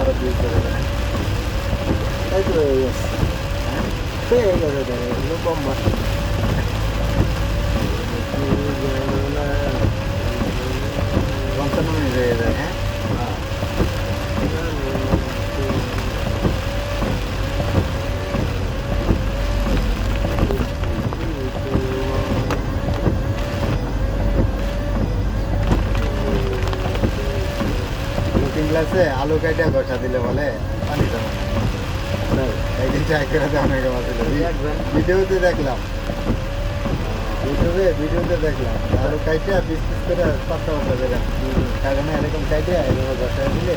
আরো দুই করে দেয়। তাই তো হয়ে গেছে, হয়ে গেছে এগুলো কম মাস। পঞ্চান্ন মিনিট হয়ে যায়। হ্যাঁ কুকিং গ্লাসে আলু কাইটা ঘষা দিলে বলে পানি জমে না। একদিন ট্রাই করে দেওয়া অনেকে বাঁচিল। ভিডিওতে দেখলাম, ভিডিওতে দেখলাম আলু কাইটা পিস পিস করে পাতলা পাতলা দিলাম কারণে এরকম কাইটা এরকম ঘষা দিলে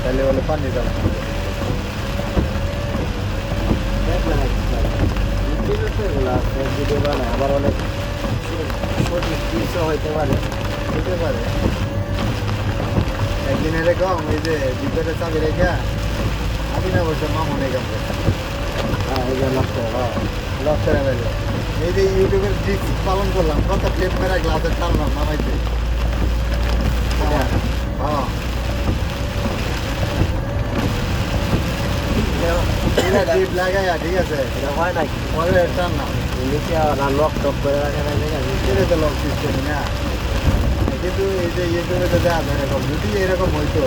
তাহলে বলে পানি জমে না। ভিডিও বানায় আবার অনেক সঠিক টিপসও হইতে পারে। হতে পারে। একদিন এরকম ওই যে ভিতরে চাবি রেখা আমি না বসে মামনে কাম করছে হ্যাঁ এই যে নষ্ট লক করে গেল। এই যে ইউটিউবের ট্রিক্স পালন করলাম, কত টেপ মেরা গ্লাসের টানলাম নামাইতে। হ্যাঁ এটা টিপ লাগাইয়া ঠিক আছে এটা হয় নাকি পরে টানলাম নিচে লক টক করে রাখে না এটা তো লক সিস্টেম না। কিন্তু এই যে ইউটিউবে তো দেওয়া যায় এরকম, যদি এরকম হইতো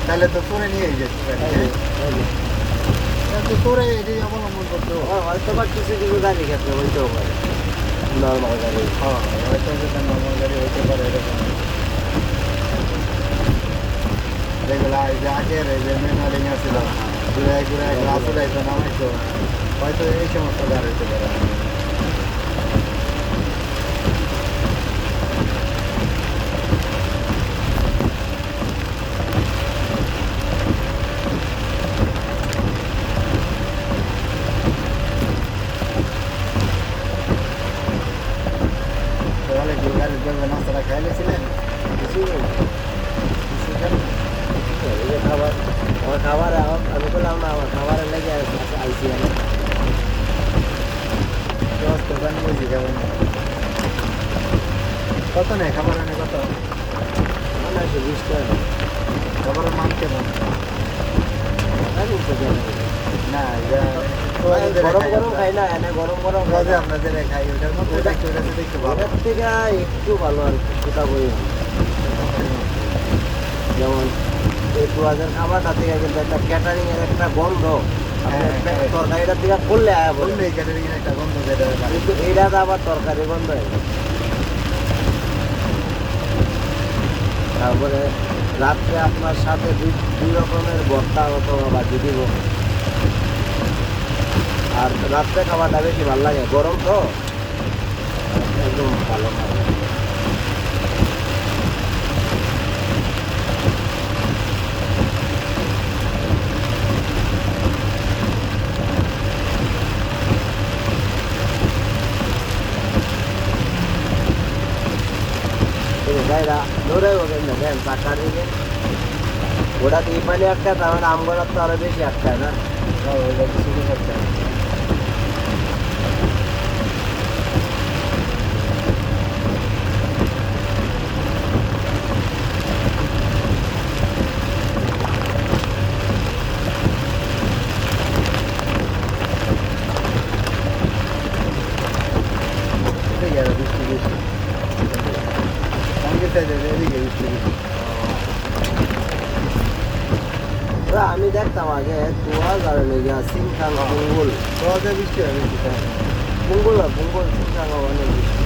তাহলে তো তোরে নিয়ে যেতে পারি। তো তোরে এটাই অবলম্বন করতো। হয়তো বা কিছু কিছু গাড়ি ক্ষেত্রে হইতেও পারে, নর্মাল গাড়ি। হ্যাঁ হয়তো যেটা নর্মাল গাড়ি হইতে পারে এরকম। যেগুলা এই যে আগের এই যে ম্যানুয়ালিং আছিল ঘুরায় ঘুরায় গ্লাস উড়াইতো নামাইতো, হয়তো এই সমস্ত গাড়ি হইতে পারে। অনেকগুলো গাড়ির জন্য নাস্তাটা খাইলেছিলেন কিছু এই যে খাবার আমার খাবার আমি বললাম না আমার খাবারের লেগে আইসি আমি বুঝি কেমন কত নেই খাবার আনে কত মানে 20 টাকা খাবারের মান কেমন? আমি তো জানি না গরম গরম খাই না, এনে গরম গরম খাই না। আমরা যেটা খাই ওটার মধ্যে দেখতে দেখতে ভালো। ওটার থেকে একটু ভালো আর কি, সেটা বই যেমন এই 2000 খাবারটা থেকে কিন্তু একটা ক্যাটারিং এর একটা গন্ধ তরকারিটার থেকে করলে আয়া বলে, বললে ক্যাটারিং একটা গন্ধ যেটা কিন্তু এইটা তো আবার তরকারি গন্ধ। তারপরে রাত্রে আপনার সাথে দুই রকমের ভর্তা অথবা ভাজি দিব। আর রাত্রে খাবারটা বেশি ভালো লাগে, গরম তো একদম ভালো খাবার। গাইরা ধরে দেখেন চাকা দিকে ওটা দিয়ে পানি আটকায়, তার মানে আমগোড়ার তো আরো বেশি আটকায় না। ওইটা কিছু করতে সাইডে এদিকে বৃষ্টি আমি দেখতাম আগে তুয়াজ আর লেগে সিংখাং পুঙ্গুল সহজে বৃষ্টি হয় বেশি পুঙ্গুল না পুঙ্গুল সিংখাং অনেক বৃষ্টি।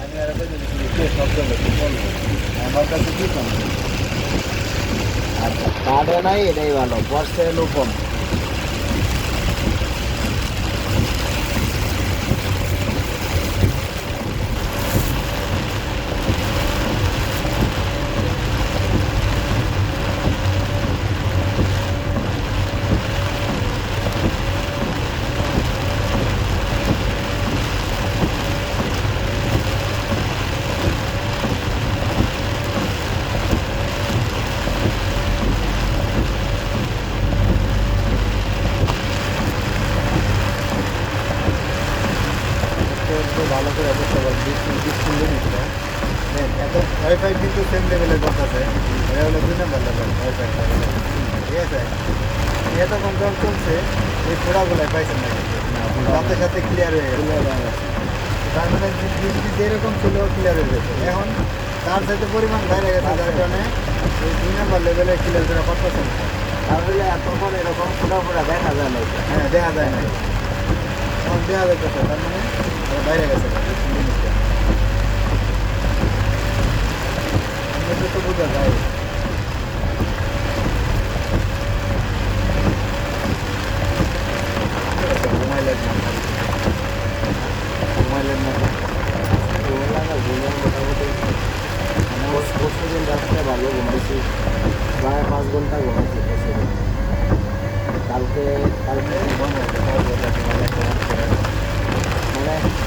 আমি আর শব্দ আমার কাছে কি কম আচ্ছা কার্ডে নাই এটাই ভালো বর্ষে এলো কম। ভালো করে বুঝতে পারছি ডিসপ্লে নিচ্ছে এত ওয়াইফাই কিন্তু সেম লেভেলের করতেছে এটা হলো 2 নম্বর লেভেল ওয়াইফাই ঠিক আছে এটা যখন চলছে এই ফোড়াগুলাই পাইছেন না কিন্তু সাথে সাথে ক্লিয়ার হয়ে গেছে তার মানে বৃষ্টি যেরকম ছিল ক্লিয়ার হয়ে গেছে এখন তার সাথে পরিমাণ বাইরে গেছে যার কারণে এই 2 নম্বর লেভেলে ক্লিয়ার করে করতেছে না তাহলে এতক্ষণ এরকম ফোটা ফোটা দেখা যায় না এটা। হ্যাঁ দেখা যায় না এখন দেখা যাইতেছে তার মানে বাইরে গেছে তো বোঝা যায় ঘুমাইলেন না মোটামুটি পরশুদিন রাত্রে ভালো ঘুমাইছি প্রায় 5 ঘন্টা ঘুমাইছি পরশুদিন। কালকে মানে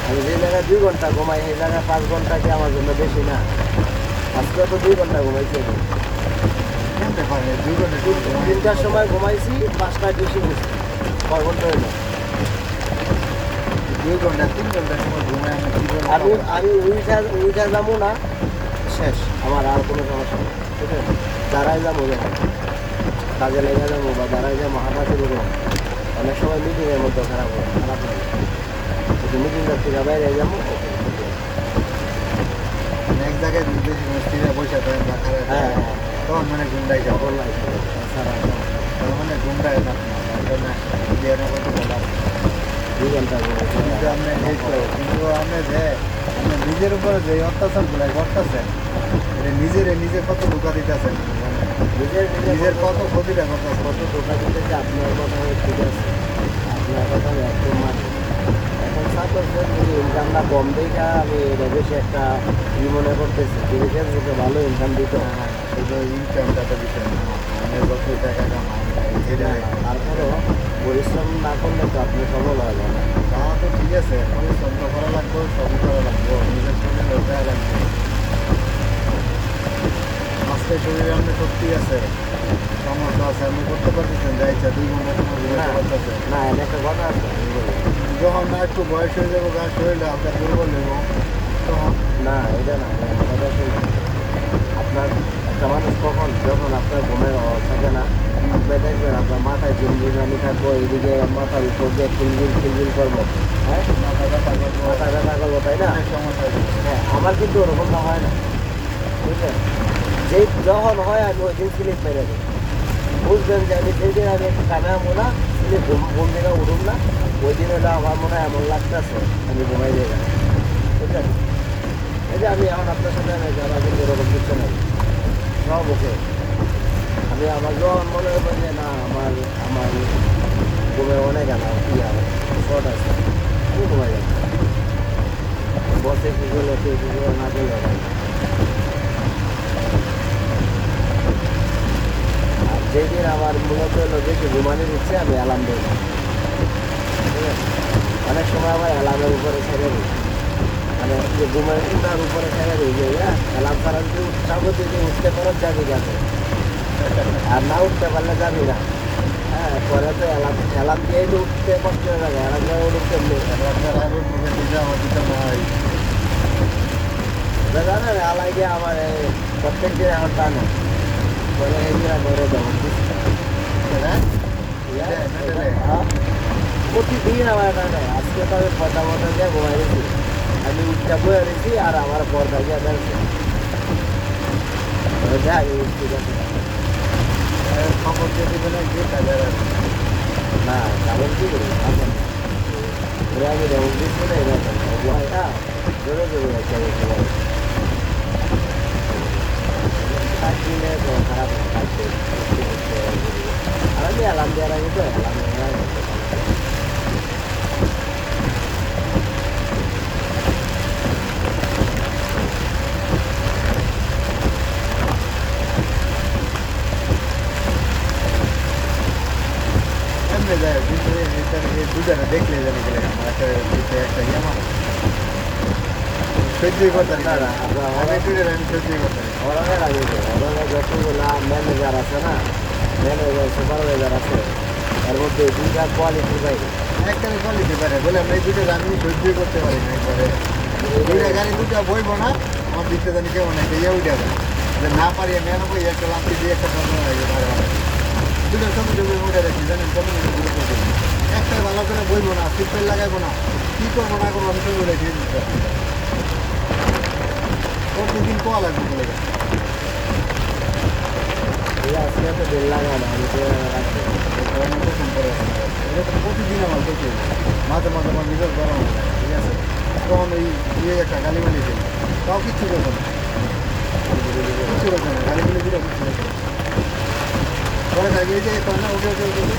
আমি যে জায়গায় 2 ঘন্টা ঘুমাই সেই জায়গায় 5 ঘন্টা কি আমার জন্য বেশি না। আজকে তো 2 ঘন্টা ঘুমাইছি। 3টার সময় ঘুমাইছি 5টায় বেশি বুঝছি 6 ঘন্টা হইল। 2 ঘন্টা 3 ঘন্টার সময় ঘুমাই আমি উইঠা যাবো না শেষ আমার আর কোনো সমস্যা নেই ঠিক আছে। দাঁড়াই যাবো যখন কাজে লেগে যাবো বা দাঁড়াই যাবো হাঁটাতে দেবো অনেক সময় মিটিংয়ের মধ্যে খারাপ লাগে মিটিংটার থেকে বাইরে যাবো এক জায়গায় স্থিরে বসে থাকেন বা খারাপ হ্যাঁ তখন মানে ঘুমটাই যাবো তখন লাগে সারা তখন মানে ঘুমটাই না দিয়ে না করতে বললাম 2 ঘন্টা ঘুমাইছি। কিন্তু আপনি এই তো কিন্তু আপনি যে আপনি নিজের উপরে যে অত্যাচারগুলো করতেছেন এটা নিজে কত ধোকা দিতেছেন নিজের কত ক্ষতিটা করতেছেন কত ধোকা দিতেছে আপনার কথা ঠিক আছে আপনার কথা একদম মানি। এখন সাপোজ যদি ইনকামটা কম দেখা আমি এটা বেশি একটা মনে করতেছি বিদেশের লোকে ভালো ইনকাম দিত শুধু ইনকামটা তো বিষয় না আপনি যত টাকা কামান তারপরেও পরিশ্রম না করলে তো আপনি সফল হওয়া যায় না। তা তো ঠিক আছে পরিশ্রম তো করা লাগবে সবই করা লাগবে নিজের শরীরে দেওয়া লাগবে আজকে শরীরে আপনি শক্তি আছে সমর্থ আছে আপনি করতে পারতেছেন যা ইচ্ছা 2 ঘন্টা সময় ঘুরে করতেছে না এর একটা কথা আছে আমি বলি। যখন না একটু বয়স হয়ে যাবো গা শরীরে হালকা দুর্বল হইব তখন না এটা না এটা শুনুন। আপনার একটা মানুষ যখন আপনার ঘুমের অভাব থাকে না আপনি দেখবেন আপনার মাথায় ঝিমঝিমানি থাকবো এদিকে মাথার উপর দিয়ে খিলবিল করবো হ্যাঁ মাথা ব্যথা করবো মাথা ব্যথা করবো তাই না। অনেক সমস্যা হয়ে যাবে। হ্যাঁ আমার কিন্তু ওরকমটা হয় না বুঝলেন। যেই যখন হয় আমি ওই দিন স্লিপ মেরে দিই বুঝবেন যে আমি যেদিন আমি একটু কামে আমো না স্লিপ ঘুম থেকে উঠুন না ওই দিন হলে আমার মনে হয় এমন লাগতেছে আমি ঘুমাই দিয়ে গেলাম বুঝলেন। এই যে আমি এখন আপনার সাথে যারা কিন্তু এরকম কিছু নেই সব ওকে আমি আমার যখন মনে হবে যে না আমার ঘুমে অনেক শর্ট আছে আমি ঘুমাই যাবো বসে কী করলে কেউ কী করে না করলে হবে না। আর যেদিন আমার মূলত হলো বেশি ঘুমানোর ইচ্ছে আমি অ্যালার্ম দেব ঠিক আছে। অনেক সময় আমার অ্যালার্মের উপরে ছেড়ে দিই মানে যে ঘুমের উঠার উপরে ছেড়ে দিই যে অ্যালার্ম ছাড়া এখন তুই উৎসাহ দিতে উঠতে পারো যাবি যাবে আর না উঠতে পারলে যাবি না। হ্যাঁ পরে তো এলাম দিয়ে উঠতে কষ্ট হয়ে যাবে, এলাম দিয়ে উঠতে জানেন আলাই গিয়ে আমার প্রত্যেক দিন এখন টানে পরে এগুলা করে দেবো প্রতিদিন আমার টানে। আজকে তো আমি পর্দা মর্দা দিয়ে ঘুমাই দিয়েছি, আমি উঠটা বয়ে দিয়েছি আর আমার পর্দা দিয়ে দেখছি যাই ঠিক আছে খবর দিয়ে দিবেন যে কাজের না কারণ কি করি এখন ওরা আমি যেমন দিচ্ছি না এরকম ভয়টা জোরে জোরে যাচ্ছে থাকলে তো খারাপ থাকছে আর আমি অ্যালার্ম দেওয়ার আগে তো অ্যালার্ম এমনি যায় দুজনে দেখলে জানি গেলে আমার একটা ইয়ে আমার সহ্যই করতে পারি না। আমি সহ্যই করতে পারি। ওরানের আগে ওরানের যতগুলো ম্যানেজার আছে না, ম্যানেজার সুপারভাইজার আছে এর মধ্যে দুইটা কোয়ালিটি বাইরে একটা কোয়ালিটি পারে বলে আমরা এই দুটো আমি সহ্যই করতে পারি না। একবারে দুইটা গাড়ি দুটা বইবো না আমার দিকটা জানি কেমন একটা ইয়ে উঠে যায় যে না পারি আমি এনে বই একটা লাঞ্চি দিয়ে একটা প্রবলেম হয়ে যায়। দুটো ছোটো ছোটো উঠে রাখি জানেন কমিউনিটি গুলো করতে একটা ভালো করে বইবো না সিটপেল লাগাইবো না কী করবো না করবো আমি সঙ্গে রেখে দিতে প্রতিদিন কোয়া লাগবে বলে আজকে তো বেল লাগা না আমি তো রাখছি এটা তো প্রতিদিন আমার করতে হবে। মাঝে মাঝে আমার নিজের গরম হয়ে যায় ঠিক আছে তখন ওই ইয়ে একটা গালিমালি দিই তাও কিচ্ছু করবো না কিচ্ছু করবো না গালিমালি দিলে কিচ্ছু করবো না পরে থাকি এই যে না উঠে উঠে উঠে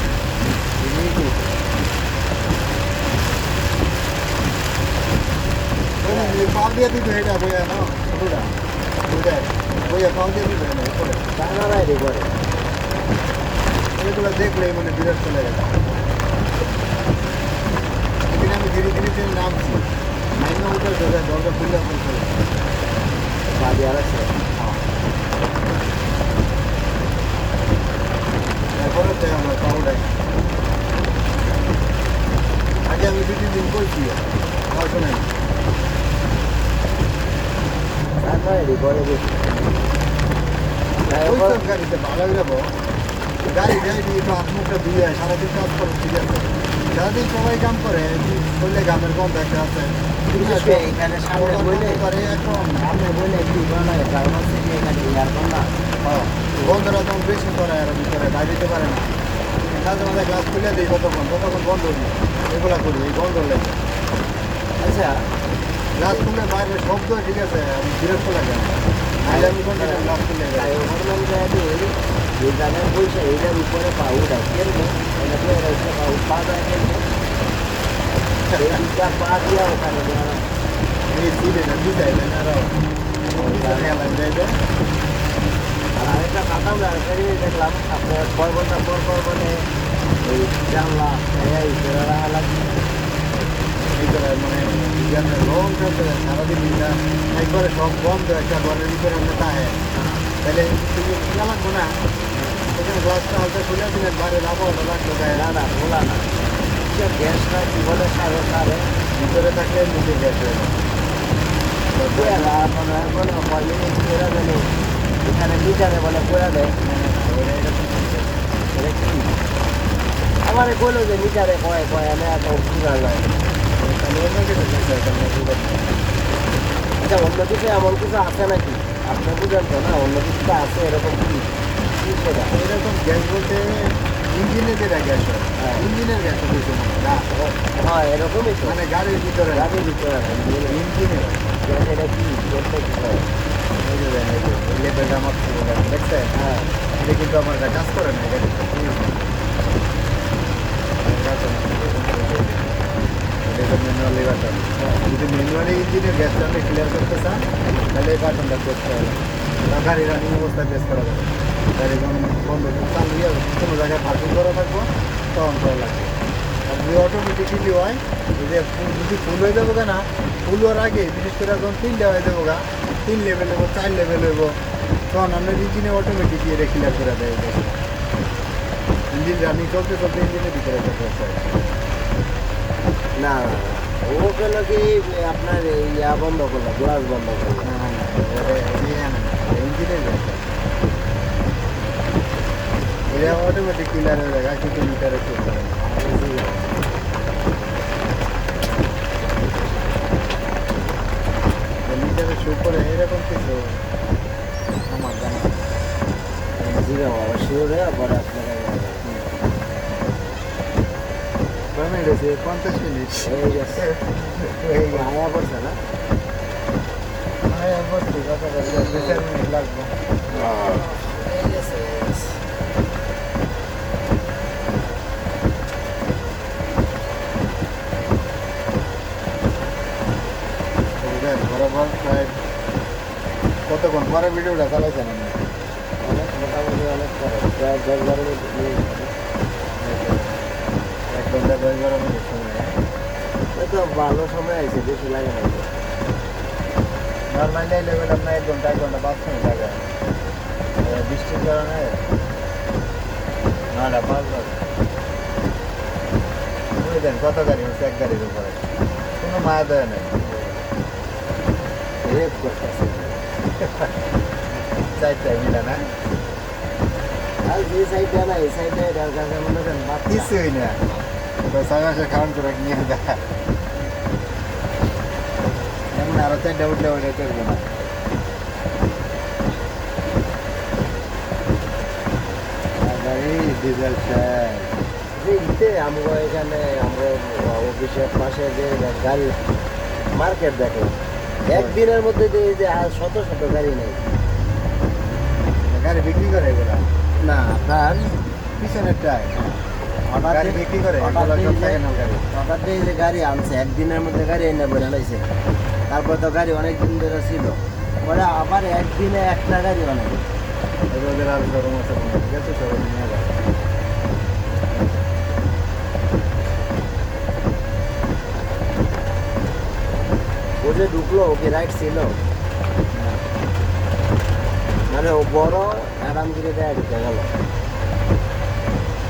পাও দিয়ে দিত এটা বইয়া না ছোটোটা ওইটাই বইয়া পাও দিয়ে দিত না উপরে টানারাই রে করে এগুলো দেখলেই মানে বিরাট চলে গেছে। এখানে আমি ধীরে ধীরে ধীরে নামছি নাইমে উঠে দরজা খুললে এখন চলে বাদি আর আছে এরপরে তো আমরা পাউডাই আগে আমি 2-3 দিন করছি তাও শোনেন টানারাই রে করে বেশি ওই সব গাড়িতে ভালো যাবো গাড়ি গাড়ি দিয়ে তো হাত মুখটা ধুয়ে সারাদিন কাজ করে ঠিক আছে সারাদিন সবাই কাম করে করলে গ্রামের গন্ধ একটা আছে এখানে সামনে বইলে করে এখন সামনে বইলে কি বানায় কারণ হচ্ছে যে এখানে এয়ারকন না বন্ধরা তখন বেশি করে আর ভিতরে বাইরে দিতে পারে না মাঝে মাঝে গ্লাস খুলে দিই কতক্ষণ বন্ধ দিই এগুলা করি এই বন্ধ লেগে আচ্ছা গ্লাস খুলে বাইরে শব্দ ঠিক আছে আমি বিরক্ত লাগে নাহলে আমি গ্লাস খুলে যাই বললাম যে এই জায়গায় বলছে এইটার উপরে পাউডা কেরবো পাউ পা যায় এই দুটা পা দিয়া ওখানে এই দিলে না দিদাই না আরো আর আরেকটা কাটাম আরেকটা জিনিস দেখলাম আপনার 6 ঘন্টা পর মানে ওই জানলা এই বেড়া লাগছে মানে রং সারাদিন একবারে সব বন্ধ একটা ঘরের ভিতরে আমরা তাহে তাহলে তুমি খোলা লাগবো না এখানে গ্লাসটা হালকা খুলে দিলেন বাইরে আবহাওয়াটা লাগলো গায়ে না না খোলা না গ্যাসটা কি বলে সারে সারে ভিতরে থাকলে নিজে গ্যাস হয়ে যায় এখানে মিটারে বলে করে দেয় আমার বললো যে মিটারে কয় কয় আমি এত ঘুরা যায় আচ্ছা অন্য কিছু এমন কিছু আছে নাকি আপনি বুঝেন তো না অন্য কিছু তো আছে এরকম কি সেটা এরকম গ্যাস বলতে ইঞ্জিনে যেটা গ্যাস হয় হ্যাঁ ইঞ্জিনের গ্যাস হয়েছে হ্যাঁ এরকমই তো মানে গাড়ির ভিতরে গাড়ির ভিতরে ইঞ্জিনে গ্যাস এটা কি করতে কি হয় লেবেলটা আমার দেখছেন হ্যাঁ এটা কিন্তু আমার এটা কাজ করে না গাড়িটা ম্যানুয়াল লেবারটা যদি ম্যানুয়ালি ইঞ্জিনের গ্যাসটা আপনি ক্লিয়ার করতে চান তাহলে এই বাটনটা প্রেস করা যাবে গাড়ি রানিং অবস্থায় প্রেস করা যাবে গাড়ি যখন বন্ধ চালু ইয়ে কোনো জায়গায় পার্কিং করা থাকবো তখন করা লাগবে আর যদি অটোমেটিকলি হয় যে যদি ফুল হয়ে যাবো না ফুল হওয়ার আগে বিশেষ করে যখন 3টা হয়ে যাবো 3 লেভেল হইব 4 লেভেল হইব তখন আপনার ইঞ্জিনে অটোমেটিক এটা ক্লিয়ার করে দেয় ইঞ্জিন রানিং চলতে চলতে ইঞ্জিনের ভিতরে না ও কেন কি আপনার ইয়া বন্ধ করলো, গ্লাস বন্ধ করলো। ইঞ্জিনের এটা অটোমেটিক ক্লিয়ার হয়ে যায় কিন্তু মিটারে চলতে পারে মিটারে শো করে এরকম কিছু আমার জানা জিগাও আবার শিওরে আবার আপনারা কয় মিনিট হয়েছে 50 মিনিট এই গেছে আয়া পড়ছে না। বসছি কথা বলতে 2-4 মিনিট লাগবে এই গেছে বরাবর প্রায় কতক্ষণ পরে ভিডিওটা চালাইছেন আপনি অনেক মোটামুটি অনেক পরে প্রায় 10-12 মিনিট। 1 ঘন্টা 10-12 মিনিট সময় এই তো ভালো সময় আছে, বেশি লাগে না। নর্মালি লেভেল আপনার 1 ঘন্টা 5 মিনিট লাগে বৃষ্টির কারণে 9:05 বাজে বুঝলেন কত গাড়ি হচ্ছে এক গাড়ির উপরে কোনো মায়া দয়া নেই রেপ করতেছে 4টায় মিলে না আর যে সাইডে না এই সাইডে এটার কাছে মনে করেন বাচ্চা কিছুই না 6 মাসে খাওয়ান করে নিয়ে দেখা এমন আরো 4টা উঠলে ওইটা চলবে না গাড়ি ডিজেল শেষ যে ইতে আমরা এখানে আমরা অফিসের পাশে যে গাড়ি মার্কেট দেখলাম একদিনের মধ্যে যে শত শত গাড়ি নেই। গাড়ি বিক্রি করে এগুলা না আপনার পিছনেরটায় গাড়ি বিক্রি করে হঠাৎ এগুলা সব এই যে- সেকেন্ড গাড়ি হঠাৎ এই যে গাড়ি আনছে একদিনের মধ্যে গাড়ি এনে বলে আনাইছে, তারপর তো গাড়ি অনেক দিন ধরে ছিল, পরে আবার একদিনে একটা গাড়ি বানাবে। ওদের আর শোরুম আছে ঠিক আছে শোরুম নিয়ে যাবে ও যে ঢুকলো ওকে রাইট ছিল মানে ও বড় আরামগিরি দেয় ঢুকে গেল।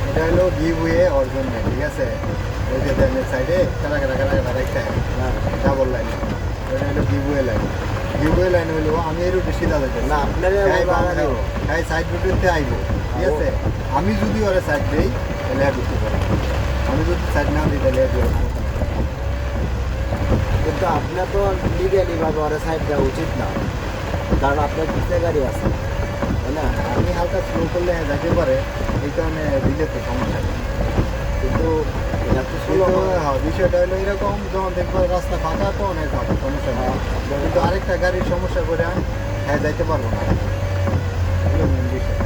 এটা হলো গিভ ওয়ে ওর জন্য ঠিক আছে ওই যে দেনের সাইডে কারা একটা হ্যাঁ। ডাবল লাইন ওটা হলো গিভ ওয়ে লাইন হলো আমি এই রুটে সিধা যাইতে না আপনারা তাই সাইড রুটেতে আইবো ঠিক আছে আমি যদি ওরা সাইড দেই তাহলে আর ঢুকতে পারবো আমি যদি সাইড না দিই তাহলে আর ঢুকতে পারবো না। কিন্তু আপনার তো লিগালি ভাবে ওরা সাইড দেওয়া উচিত না, কারণ আপনার পিছিয়ে গাড়ি আছে তাই না। আমি হালকা স্লো করলে যেতে পারে এই কারণে দিলে তো সমস্যা নেই কিন্তু এটা তো ষোলো কিন্তু হ্যাঁ বিষয়টা হলো এরকম যখন দেখবো রাস্তা ফাঁকা তো অনেক সমস্যা নেই কিন্তু আরেকটা গাড়ির সমস্যা করে হ্যাঁ যাইতে পারবো না এগুলো মেন বিষয়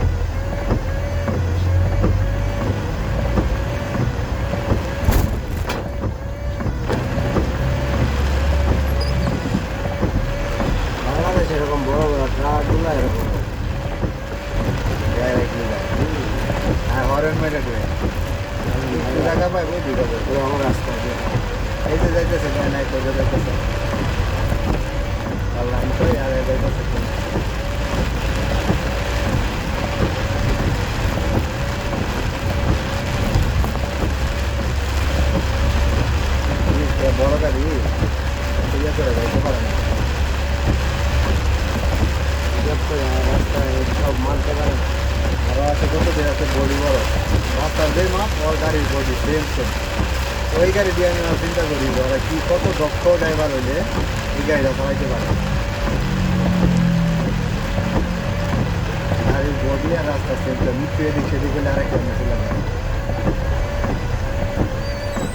বাংলাদেশ এরকম বড় বড় ট্রাকগুলো এরকম ডাইরেক্টলি যায় হ্যাঁ হরেন মেরে দেবে জায়গা পাই ওই দুটো পুরো আমার রাস্তা দিয়ে এই যে যাইতেছে নাই তো যাইতেছে আল্লাহ তো আর যাইতেছে বড় গাড়ি ইয়ে করে যাইতে পারে না রাস্তায় সব মানতে পারে না। আরও আছে কত যে আছে বডি বড় রাস্তার যে মাপ ওর গাড়ির বডি সেম ওই গাড়ি দিয়ে আমি আমার চিন্তা করি ওরা কি কত দক্ষ ড্রাইভার হইলে এই গাড়িটা চালাইতে পারে গাড়ির বডি আর রাস্তার সেমটা মৃত্যু এদিক সেদিক হলে আরেকটা মেসে লাগে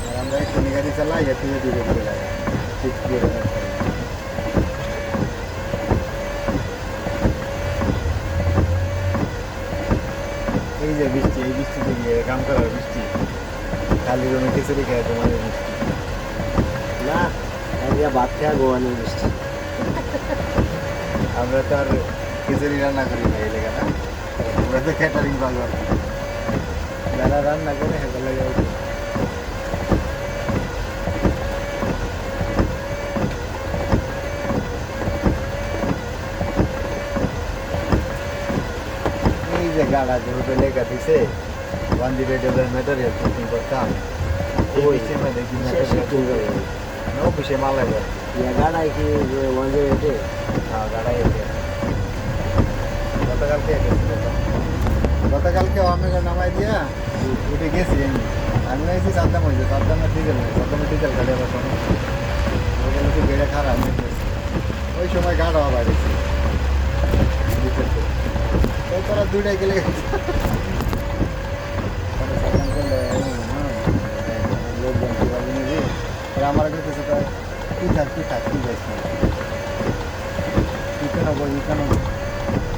আর আমরা একটু গাড়ি চালাই একটু এদিকে দিকে লাগে ঠিক দিয়ে এই যে বৃষ্টি এই বৃষ্টিতে গিয়ে কাম করার বৃষ্টি খালি রুমে খিচুড়ি খেয়ে তোমার বৃষ্টি না একদিকে ভাত খেয়ে গোয়ানি বৃষ্টি আমরা তো আর খিচুড়ি রান্না করি না এই লেগে না আমরা তো ক্যাটারিং পাবো যারা রান্না করে হেঁটে লাগে যে গাড়া যে উপরে লেখা দিছে 1 ডিভাইডেবল ম্যাটেরিয়াল কুকিং করতাম ওই ওই সিস্টেমে দেখি সে ম্যাটেরিয়াল শিখতে হবে। নো পিছে মালা গেল ইয়া গাড়াই কি ওয়াজে এটে হ্যাঁ গাড়া এসে গতকালকে আমি নামাই দিয়া উঠে গেছি আমি গেছি সাদ্দাম হয়েছে সাদ্দামের ডিজেল গাড়ি আবার সমস্যা ওখানে একটু গেড়ে খারাপ ওই সময় গাড়া বাড়িয়েছি ওই তারা দুইটাই গেলে লোকজন কিভাবে নিবি আমার কাছে সেটা কি থাক কি যাইস না ইকেন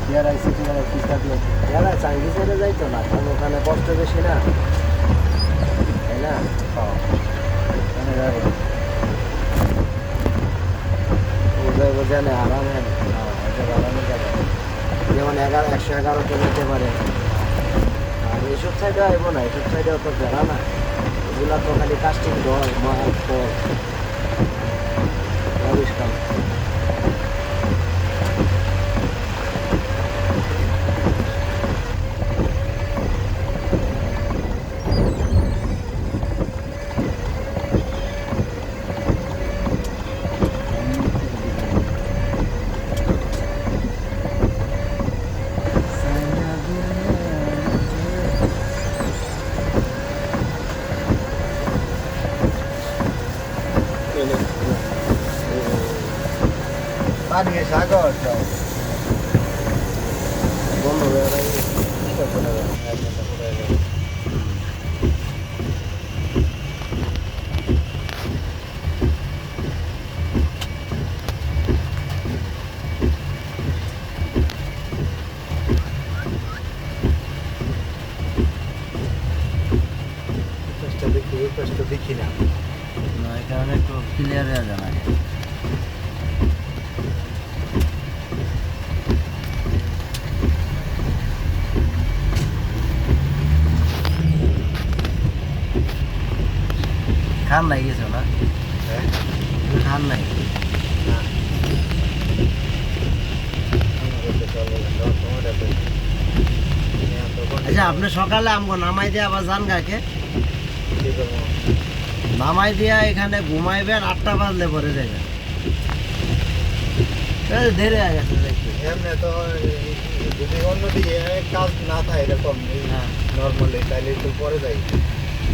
ইয়ার আইসিটি বলা ফিসটা দিয়ে এরা চাঙ্গি সাইডে যাইতো না, কারণ ওখানে কষ্ট বেশি না, তাই না? মানে যাবে ওদের বোঝানে আরামে আরামে যাবে যেমন 111তে যেতে পারে। আর এইসব সাইডে আইব না, এইসব সাইডে অত বেড়া না, এগুলা তো খালি কাস্টিং ডর মার পর আবিষ্কার। পানি সাগর বন্ধ হয়ে গেল। দেখি না এই কারণে একটু ক্লিয়ার হয়ে যায় না। খান নাই গেছো না? হ্যাঁ খান নাই? আচ্ছা, আপনি সকালে আমগো নামাই দিয়ে আবার যান গাকে, নামাই দিয়া এখানে ঘুমাইবেন, 8টা বাজলে পরে যাবেন। দেরি হয়ে গেছে দেখি। এমনি তো যদি অন্যদিকে কাজ না থাকে এরকম হ্যাঁ। নর্মালি তাহলে একটু পরে যাই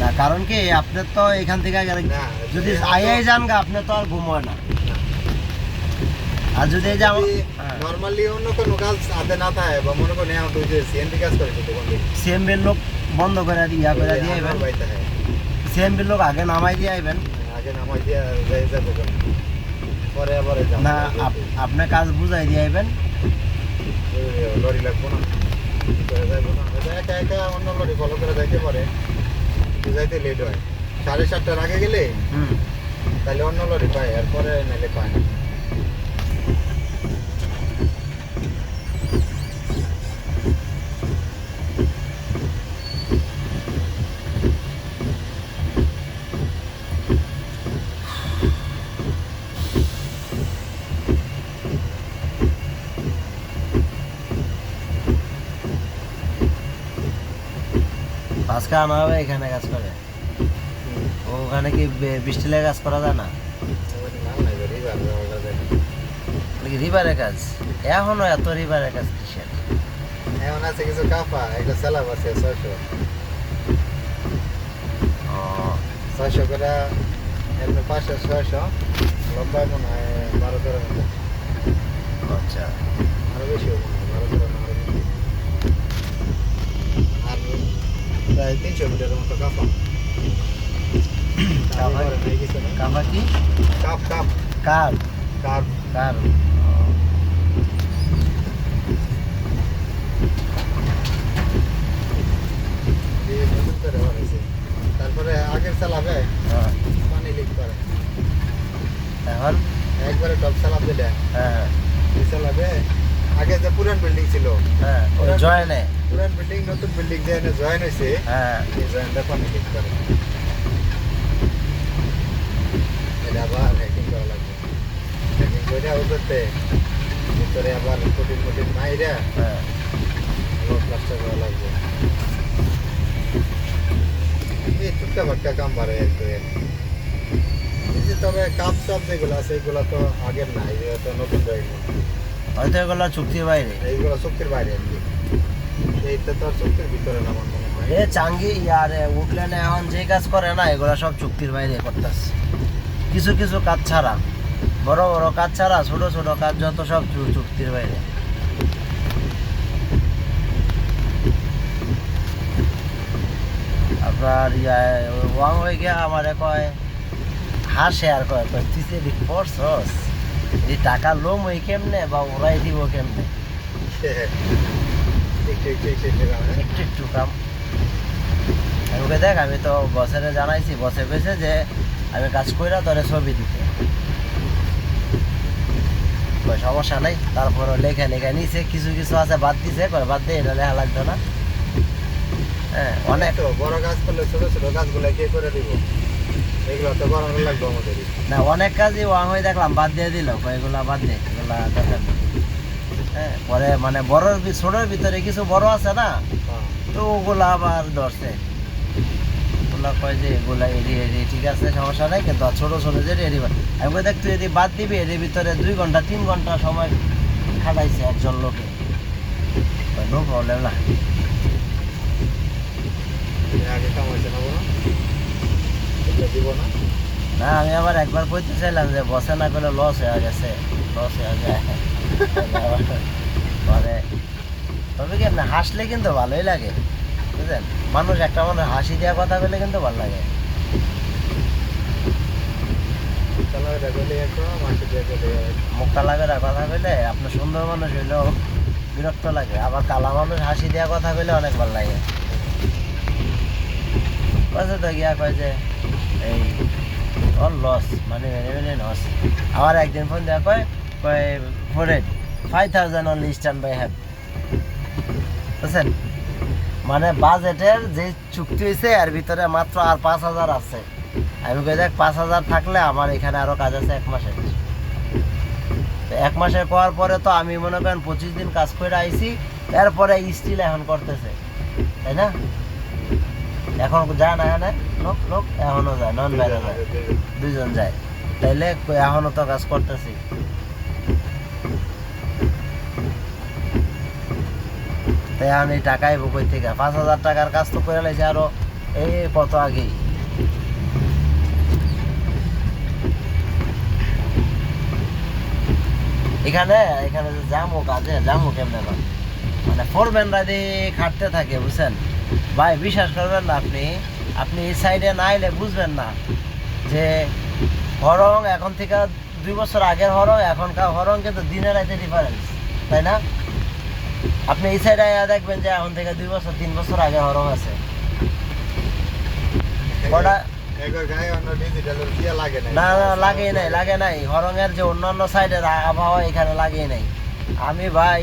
না, কারণ কি আপনার তো এখান থেকে গেলে না যদি আইয়াই যান গা, আপনি তো আর ঘুমোয় না। আর যদি এই যে নর্মালি অন্য কোনো কাজ হাতে না থাকে বা মনে করেন এখন তুই যে সিএনপি কাজ করে তো কোন সিএমবির লোক বন্ধ করে ইয়া করে দিয়ে আইবেন, বাইতে হয় সিএমবির লোক আগে নামাই দিয়ে আইবেন। আগে নামাই দিয়া যাই যাবো কেন পরে আবার না, আপনি কাজ বুঝাই দিয়ে আইবেন। লরি লাগবো না কি করে যাইবো না একা একা অন্য লরি ফলো করে যাইতে পারে, কিন্তু যাইতে লেট হয়। 7:30টার আগে গেলে তাহলে অন্য লরি পায়, এরপরে নাইলে পায় না। আজকে আনা হবে এখানে কাজ করে। ওখানে কি বৃষ্টি লেগে কাজ করা যায় না? রিভারের কাজ এখনো এত রিভারের কাজ কিসের? এখন আছে কিছু কাপা, একটা স্যালাব আছে 600 করে, এমনি 500-600 লম্বায় মনে হয় 12-13 মিটার, আচ্ছা, আরো বেশি হবে 12-13 না, আরো বেশি। আর প্রায় 300 মিটারের মতো কাপা। কাপা কাপা কি? কাপ কাপ কার কাপ কার দিয়ে নতুন করে বানাইছে। তারপরে আগের চালাবে পানি লিক করে, এখন একবারে টপ চালাব দিলে হ্যাঁ এই চালাবে। আগে যে পুরান বিল্ডিং ছিল, হ্যাঁ ওই জয়েনে পুরান বিল্ডিং নতুন বিল্ডিং দিয়ে জয়েন হয়েছে, হ্যাঁ এই জয়েনটা পানি লিক করে। এটা আবার হ্যাকিং করা লাগবে, হ্যাকিং করে উপরতে ভিতরে আবার কঠিন মাইরা হ্যাঁ প্লাস্টার চেষ্টা করা লাগবে। এই টুকটাক কাম বাড়ে একটু এই যে, তবে কাপ চাপ যেগুলো আছে এগুলো তো আগের না, এগুলো তো নতুন হয়ে গেল। হয়তো এগুলো চুক্তির বাইরে। এইগুলো চুক্তির বাইরে আর কি, এইটা তো আর চুক্তির ভিতরে না আমার মনে হয়। এ চাঙ্গি আর উঠলেনে এখন যে কাজ করে না এগুলো সব চুক্তির বাইরে করতেছে, কিছু কিছু কাজ ছাড়া, বড় বড় কাজ ছাড়া ছোট ছোট কাজ যত সব চুক্তির বাইরে। আপনার ওয়াং হয়ে গিয়া আমারে কয় হাসে আর কয় তুই যে এদিক পড়ছস এই টাকা লোম ওই কেমনে বা ওরাই দিব কেমনে, একটু একটু কাম। আমি ওকে দেখ আমি তো বসের জানাইছি, বসে কইছে যে আমি কাজ কইরা তোরে ছবি দিতে, সমস্যা নাই। তারপর লেখা লেখা নিছে, কিছু কিছু আছে বাদ দিছে, কয় বাদ দিয়ে এটা লেখা লাগতো না। হ্যাঁ অনেক তো বড় কাজ করলে ছোট ছোট কাজগুলো কে করে দিব, এগুলো তো করানো লাগবে আমাদের। না অনেক কাজই ওয়াং হয়ে দেখলাম বাদ দিয়ে দিল, এগুলা বাদ দে, এগুলা দরকার নেই। হ্যাঁ পরে মানে বড়র ছোটোর ভিতরে কিছু বড় আছে না, তো ওগুলা আবার ধরছে, ওগুলা কয় যে এগুলা এড়ি এড়ি ঠিক আছে সমস্যা নেই, কিন্তু ছোটো ছোটো যে এড়ি আমি দেখ তুই যদি বাদ দিবি এর ভিতরে 2 ঘন্টা 3 ঘন্টা সময় খাটাইছে একজন লোকে, নো প্রবলেম না। আগে কামাইছে না বলো, এটা দিব না। না আমি আবার একবার কইতে চাইলাম যে বসে না করলে লস হয়ে গেছে, লস হয়ে যায় পরে। তবে কি না হাসলে কিন্তু ভালোই লাগে বুঝলেন, মানুষ একটা মানুষ হাসি দেওয়া কথা বললে কিন্তু ভালো লাগে। মুখটা লাগে কথা বললে আপনার সুন্দর মানুষ হইলেও বিরক্ত লাগে, আবার কালা মানুষ হাসি দেওয়া কথা বললে অনেক ভালো লাগে। কয়েছে তো গিয়া কয় যে এই অল লস মানে মেনে মেনে লস। আবার একদিন ফোন দেওয়া কয় কয় 5,000 অনলি স্ট্যান্ড বাই হ্যাভ, বুঝছেন মানে বাজেটের যে চুক্তি হয়েছে এর ভিতরে মাত্র আর 5,000 আছে। আমি কই দেখ 5,000 থাকলে আমার এখানে আরো কাজ আছে 1 মাসের। 1 মাসের করার পরে তো আমি মনে করেন 25 দিন কাজ করে আইছি, এরপরে স্টিল এখন করতেছে, তাই না? এখন যায় না এখানে লোক লোক এখনো যায়, নন বাইরে যায়, 2 জন যায়, তাইলে এখনো তো কাজ করতেছি। তাই এখন এই টাকাই কই থেকে 5,000 টাকার কাজ তো করে লাইছে আরো এই কত আগেই। এখানে এখানে যে জামু কাজে জামু কেমনে না মানে ফোরম্যানরা দিয়ে খাটতে থাকে বুঝছেন ভাই, বিশ্বাস করবেন না আপনি, আপনি এই সাইডে না এলে বুঝবেন না যে হরং এখন থেকে 2 বছর আগের হরং এখনকার হরং কিন্তু দিনে রাতে ডিফারেন্স, তাই না? আপনি এই সাইডে দেখবেন যে এখন থেকে 2 বছর 3 বছর আগে হরং আছে। না না লাগে নাই হরঙের যে অন্যান্য সাইডের আবহাওয়া এখানে লাগে নাই। আমি ভাই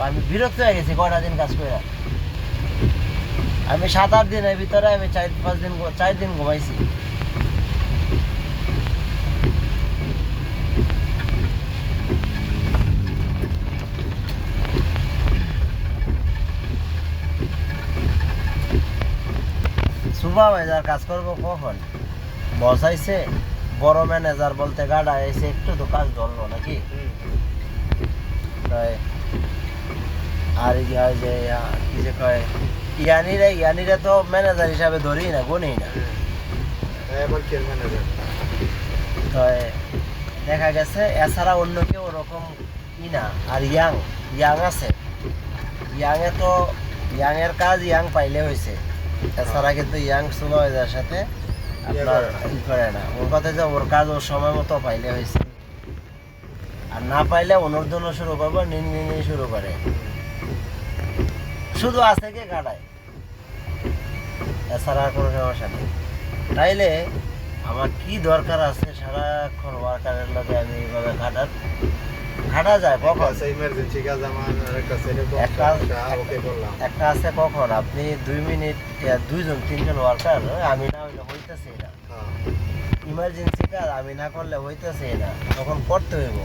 আমি বিরক্ত হয়ে গেছি কয়টা দিন কাজ করে, আমি 7-8 দিনের ভিতরে আমি 4 দিন ঘুমাইছি। সুপারভাইজার কাজ করবো কখন, বসাইছে বড় ম্যানেজার বলতে গাড়া এসে একটু তো কাজ ধরলো নাকি। আর যে কি যে কয় ইয়ানিরে তো ম্যানেজার হিসাবে ধরি না, গুনি না। দেখা গেছে এছাড়া অন্য কেউ ওরকম ই না। আর ইয়াং আছে, ইয়াং এর কাজ ইয়াং পাইলে হয়েছে, এছাড়া কিন্তু ইয়াং সুপারভাইজার সাথে আপনার ই করে না। ওর কথা যে ওর কাজ ওর সময় মতো পাইলে হয়েছে, আর না পাইলে অনুর্ধন শুরু করবো, নিন শুরু করে, শুধু আছে কে কাটায়, এছাড়া আর কোনো সমস্যা নেই। তাইলে আমার কি দরকার আছে সারাক্ষণ ওয়ার্কারের লগে আমি এইভাবে ঘাটা যায় কখন? একটা আছে কখন আপনি 2 মিনিট 2জন 3জন ওয়ার্কার আমি না হইলে হইতেছে না, ইমার্জেন্সি কাজ আমি না করলে হইতেছে না, তখন করতে হইব,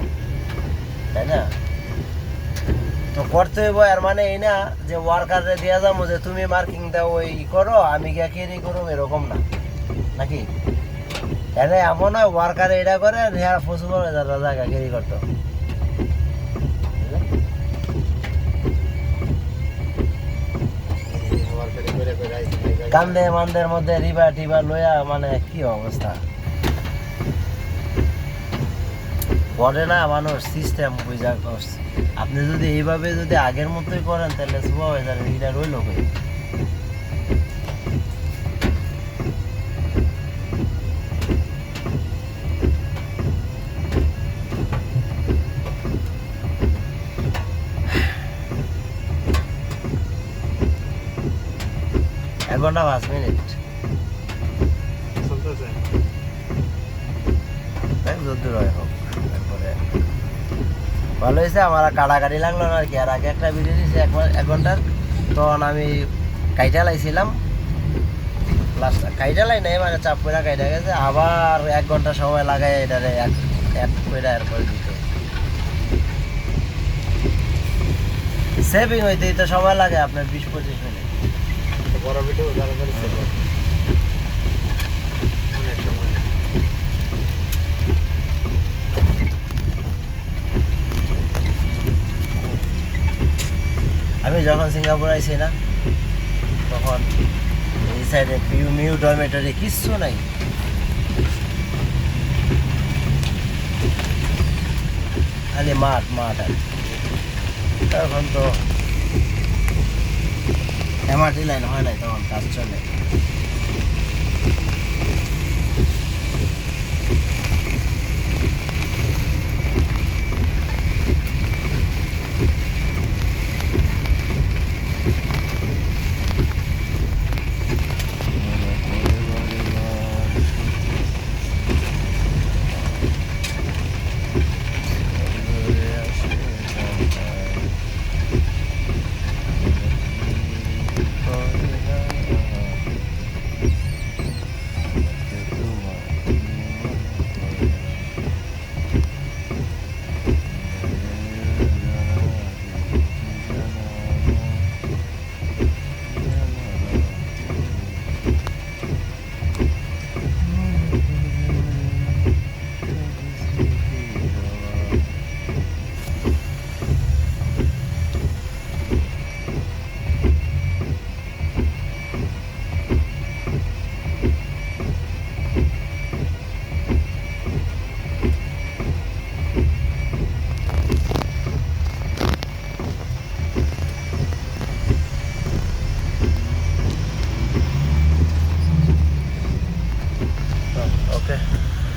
তাই না? তো তো করতে হইব, এর মানে এই না যে ওয়ার্কারে দেওয়া যাবো যে তুমি মার্কিং দাও ওই করো আমি গিয়ে ক্যারি করো, এরকম না নাকি? এনে এমন হয় ওয়ার্কারে এটা করে হেয়ার পসিবল জায়গা ক্যারি করতো। কান্দে মান্দের মধ্যে রিবা টিবা লইয়া মানে কি অবস্থা করে না মানুষ সিস্টেম বুঝা করছে। আপনি যদি এইভাবে যদি আগের মতোই করেন তাহলে সুপারভাইজার এটা রইল কই? এক ঘন্টা 5 মিনিট চলতেছে। যদ্দূর হয় হোক। তারপরে ভালো হয়েছে আমার আর কাটাকাটি লাগলো না আর কি। আর আগে একটা ভিডিও দিয়েছি 1 ঘন্টার, তখন আমি কাইটা লাইছিলাম, লাস্টটা কাইটা লাই নাই মানে চাপ করে কাইটা গেছে, আবার 1 ঘন্টা সময় লাগাই এটারে এক করে এরপরে দিতে সেভিং হইতেই তো সময় লাগে আপনার 20-25 মিনিট। বড় ভিডিও যারা করেছে অনেক সময়। আমি যখন সিঙ্গাপুর আইছি না তখন এই সাইডে মিউ ডরমেটরি কিচ্ছু নাই, খালি মাঠ মাঠ আর তখন তো এমআরটি লাইন হয় নাই, তখন কাজ চলে।